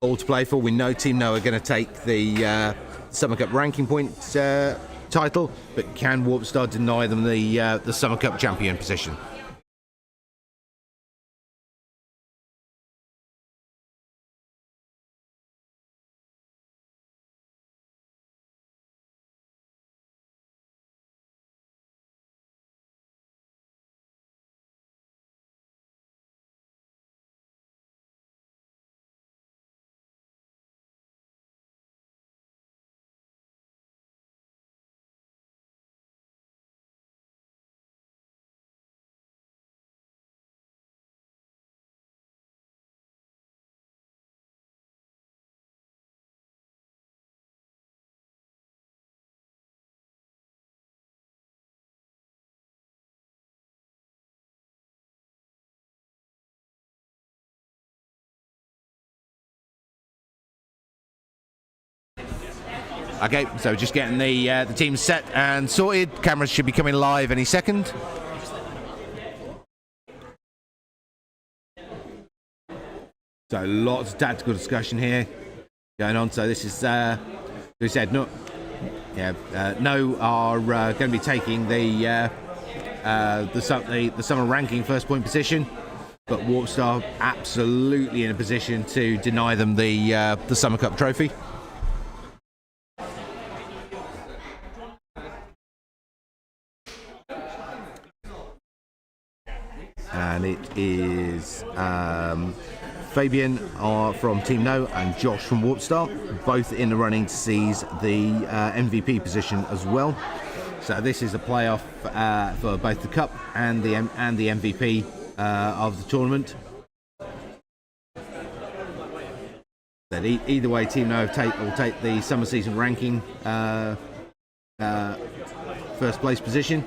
All to play for. We know Team No are going to take the Summer Cup ranking point title, but can Warpstar deny them the Summer Cup champion position? Okay, so just getting the team set and sorted. Cameras should be coming live any second. So lots of tactical discussion here going on. So this is, we said, No are going to be taking the summer ranking first point position, but Warpstar absolutely in a position to deny them the Summer Cup trophy. And it is Fabian from Team No and Josh from Warpstar, both in the running to seize the MVP position as well. So this is a playoff for both the Cup and the MVP of the tournament. That either way, Team No will take the summer season ranking first place position.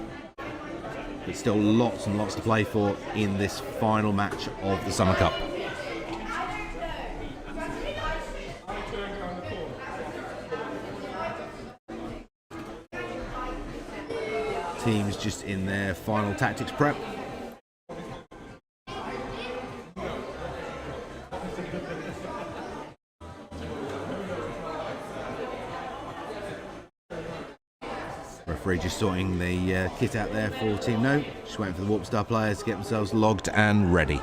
but still lots and lots to play for in this final match of the Summer Cup. Teams just in their final tactics prep. Referee just sorting the kit out there for Team No. Just waiting for the Warp Star players to get themselves logged and ready.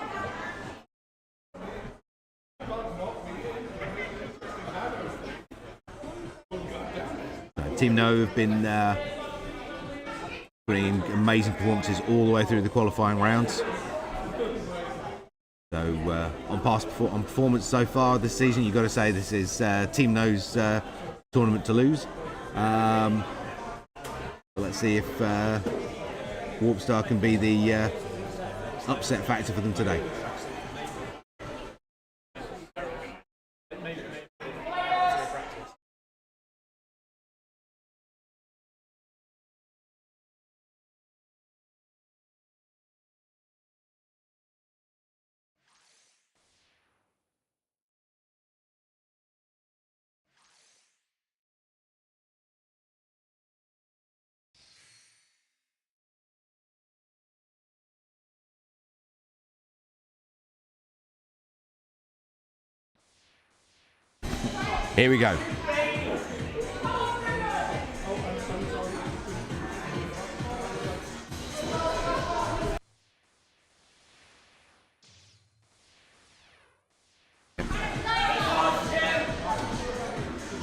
Team No have been putting in amazing performances all the way through the qualifying rounds. So on performance so far this season, you've got to say this is Team No's tournament to lose. Let's see if Warp Star can be the upset factor for them today. Here we go.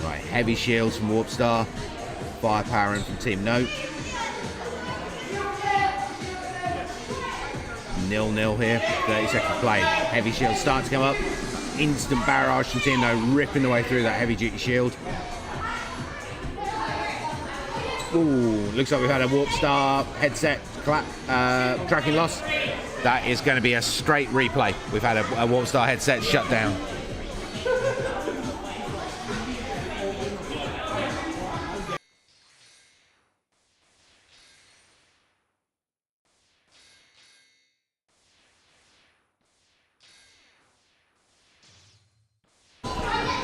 Right, heavy shields from Warp Star, firepower in from Team No. 0-0 here, 30 seconds played. Heavy shield starting to come up. Instant barrage from Team No, ripping the way through that heavy duty shield. Ooh, looks like we've had a Warp Star headset tracking loss. That is going to be a straight replay. We've had a Warp Star headset shut down.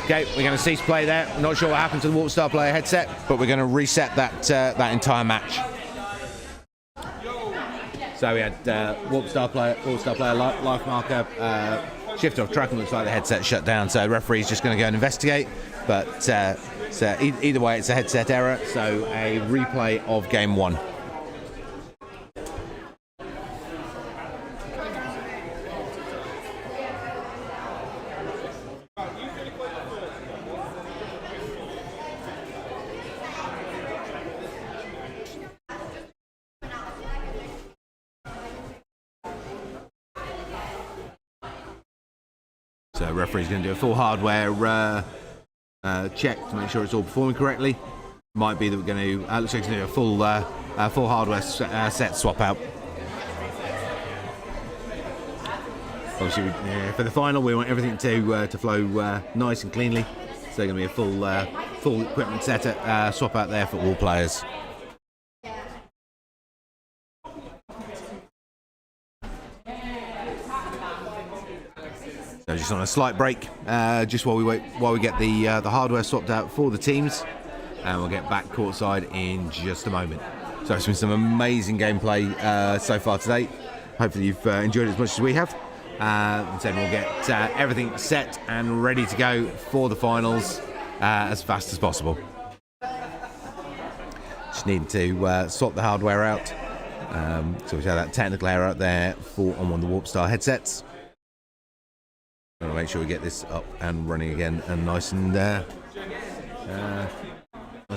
Okay, we're going to cease play there. I'm not sure what happened to the Warp Star player headset, but we're going to reset that entire match. So we had Warp Star player life marker shift off track, and looks like the headset shut down. So the referee's just going to go and investigate. But so either way, it's a headset error. So a replay of game one. So referee's going to do a full hardware check to make sure it's all performing correctly. Might be that we're going to looks like he's going to do a full hardware set swap out. Obviously, for the final, we want everything to flow nice and cleanly. So going to be a full equipment set swap out there for all players. So just on a slight break, just while we get the hardware swapped out for the teams, and we'll get back courtside in just a moment. So it's been some amazing gameplay so far today. Hopefully you've enjoyed it as much as we have. And then we'll get everything set and ready to go for the finals as fast as possible. Just need to swap the hardware out. So we've had that technical error out there on one of the Warp Star headsets. I'm going to make sure we get this up and running again and nice and nice and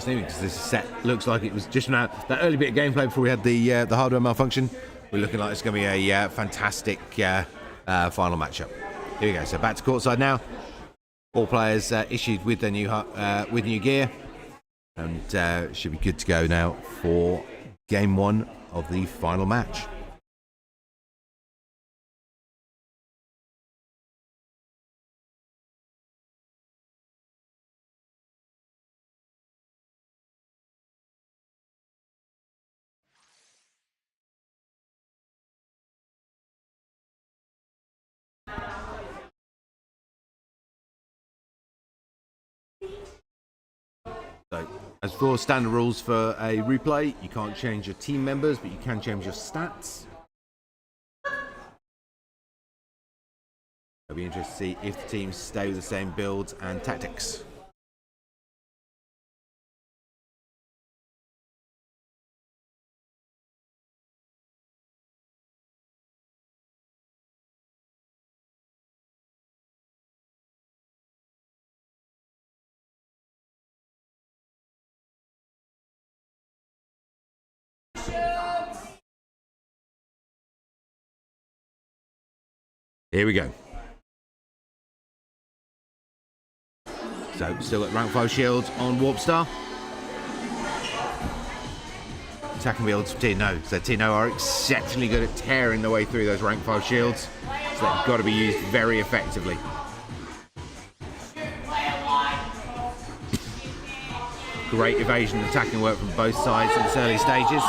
even, because this set looks like it was just now that early bit of gameplay before we had the hardware malfunction. We're looking like it's going to be a fantastic final matchup. Here we go. So back to courtside now. All players issued with their new gear, and should be good to go now for game one of the final match. As for standard rules for a replay, you can't change your team members, but you can change your stats. It'll be interesting to see if the teams stay with the same builds and tactics. Here we go. So, still at rank 5 shields on Warp Star. Attacking builds for T-No. So T-No are exceptionally good at tearing their way through those rank 5 shields. So they've got to be used very effectively. Great evasion and attacking work from both sides in its early stages.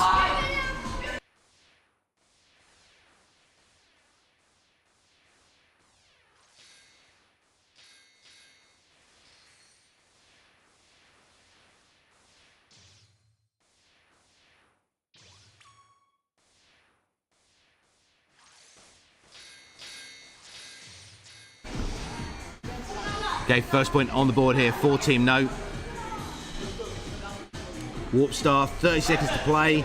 Okay, first point on the board here for Team No. Warp Star, 30 seconds to play.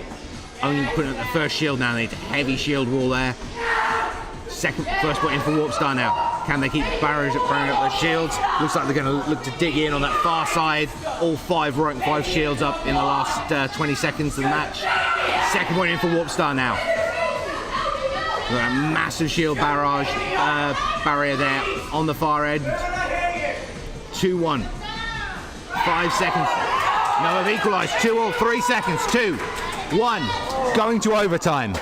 Only putting up the first shield now. They need a heavy shield wall there. First point in for Warp Star now. Can they keep barriers up their shields? Looks like they're going to look to dig in on that far side. All 5 rank 5 shields up in the last 20 seconds of the match. Second point in for Warp Star now. Got a massive shield barrier there on the far end. 2-1. 5 seconds. No, they've equalised. 2 or 3 seconds. 2, 1. Going to overtime.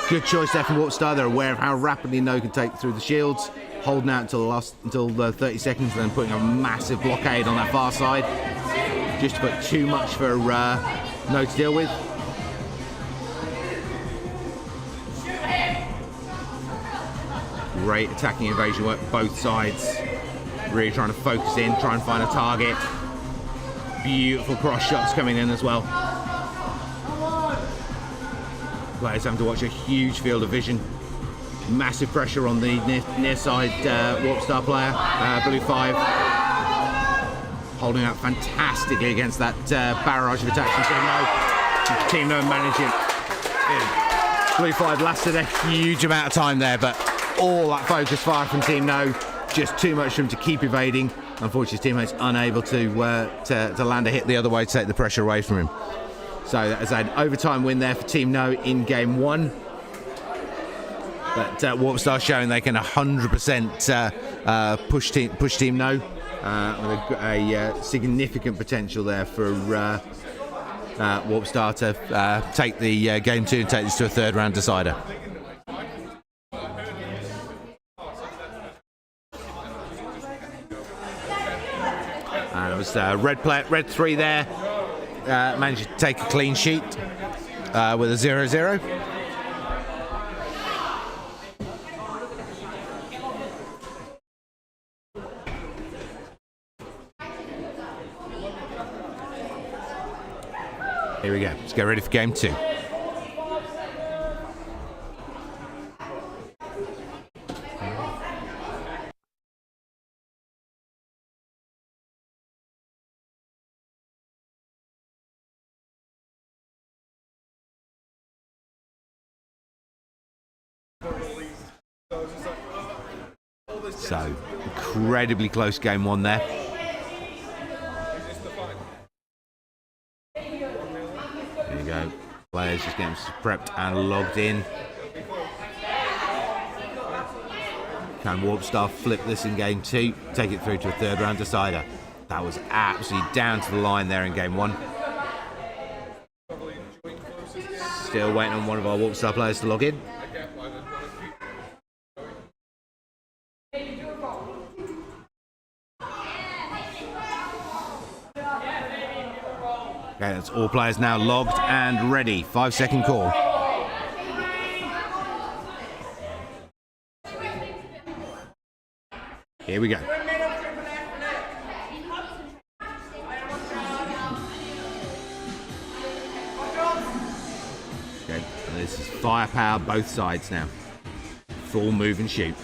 Good choice there from Warp Star. They're aware of how rapidly No can take through the shields. Holding out until the 30 seconds, and then putting a massive blockade on that far side. Just to put too much for No to deal with. Great attacking evasion work both sides. Really trying to focus in, try and find a target. Beautiful cross shots coming in as well. Players having to watch a huge field of vision. Massive pressure on the near side Warp Star player, Blue 5. Holding out fantastically against that barrage of attacks from Team No managing. Blue 5 lasted a huge amount of time there, but all that focus fire from Team No, just too much for him to keep evading. Unfortunately, his teammates unable to land a hit the other way to take the pressure away from him. So that is an overtime win there for Team No in game 1. But Warp Star showing they can 100% push Team No with a significant potential there for Warp Star to take the game 2 and take this to a third round decider. And it was red 3 there. Managed to take a clean sheet with a 0-0. Here we go. Let's get ready for game 2. So, incredibly close game 1 there. There you go. Players just getting prepped and logged in. Can Warp Star flip this in game 2, take it through to a third round decider? That was absolutely down to the line there in game 1. Still waiting on one of our Warp Star players to log in. Okay, that's all players now logged and ready. 5-second call. Here we go. Okay, and this is firepower both sides now. Full move and shoot.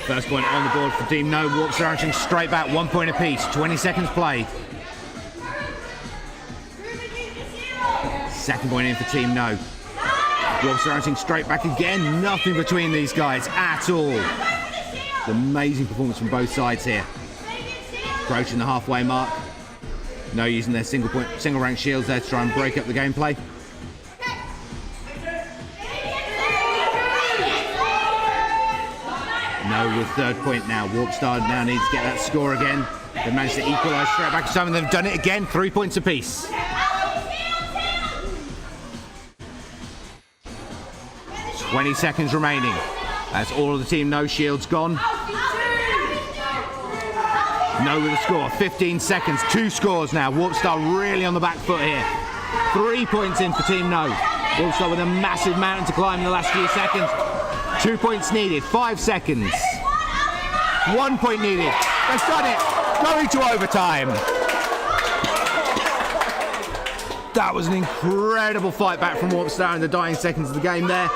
First point on the board for Team No. Warps are arching straight back, 1 point apiece. 20 seconds played. Second point in for Team No. Warps are arching straight back again. Nothing between these guys at all. Amazing performance from both sides here. Approaching the halfway mark. No using their single rank shields there to try and break up the gameplay. No with third point now. Warpstar now needs to get that score again. They've managed to equalise straight back to time, and they've done it again. 3 points apiece. "20 seconds remaining. That's all of the Team No shields gone. No with a score. 15 seconds. 2 scores now. Warpstar really on the back foot here. 3 points in for Team No. Warpstar with a massive mountain to climb in the last few seconds. 2 points needed. 5 seconds. 1 point needed. They've done it. Going to overtime. That was an incredible fight back from Warpstar in the dying seconds of the game there.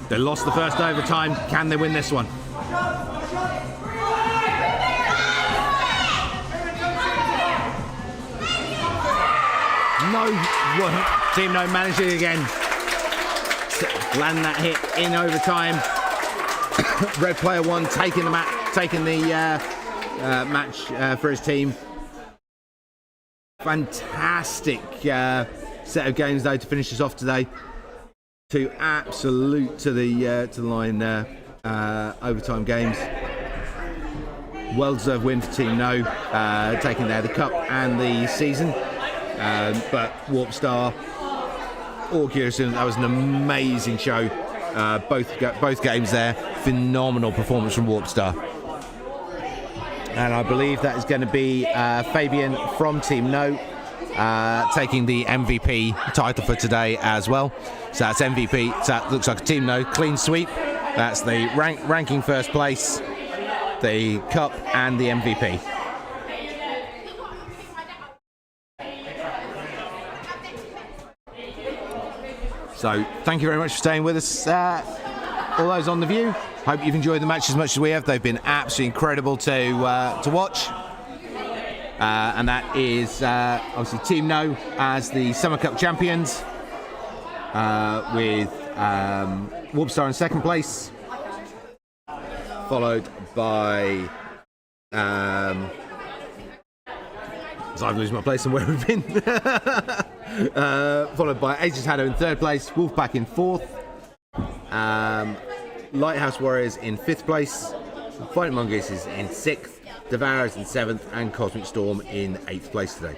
They lost the first overtime. Can they win this one? No, Team No managed it again. Land that hit in overtime. Red player 1 taking the match for his team. Fantastic set of games though to finish us off today. 2 absolute to the line overtime games. Well deserved win for Team No, taking there the cup and the season. But Warpstar, Orcus, that was an amazing show. Both games there, phenomenal performance from Warpstar. And I believe that is going to be Fabian from Team No taking the MVP title for today as well. So that's MVP. So that looks like a Team No clean sweep. That's the ranking first place, the cup, and the MVP. So thank you very much for staying with us, all those on the view. Hope you've enjoyed the match as much as we have. They've been absolutely incredible to watch. And that is obviously Team No as the Summer Cup champions, with Warpstar in second place, followed by so I've lost my place and where we've been. Followed by UK HADO in third place, Wolfpack in fourth, Lighthouse Warriors in fifth place, Fighting Mongooses in sixth, Devourers in seventh, and Cosmic Storm in eighth place today.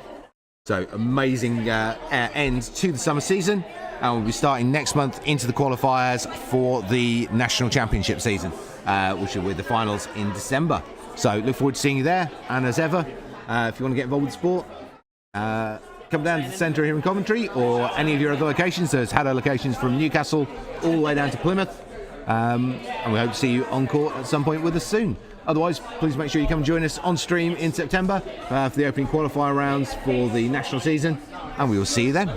So amazing end to the summer season, and we'll be starting next month into the qualifiers for the National Championship season, which will be the finals in December. So look forward to seeing you there, and as ever, if you want to get involved with the sport, come down to the centre here in Coventry, or any of your other locations. There's HADO locations from Newcastle all the way down to Plymouth, and we hope to see you on court at some point with us soon. Otherwise, please make sure you come and join us on stream in September for the opening qualifier rounds for the national season, and we will see you then.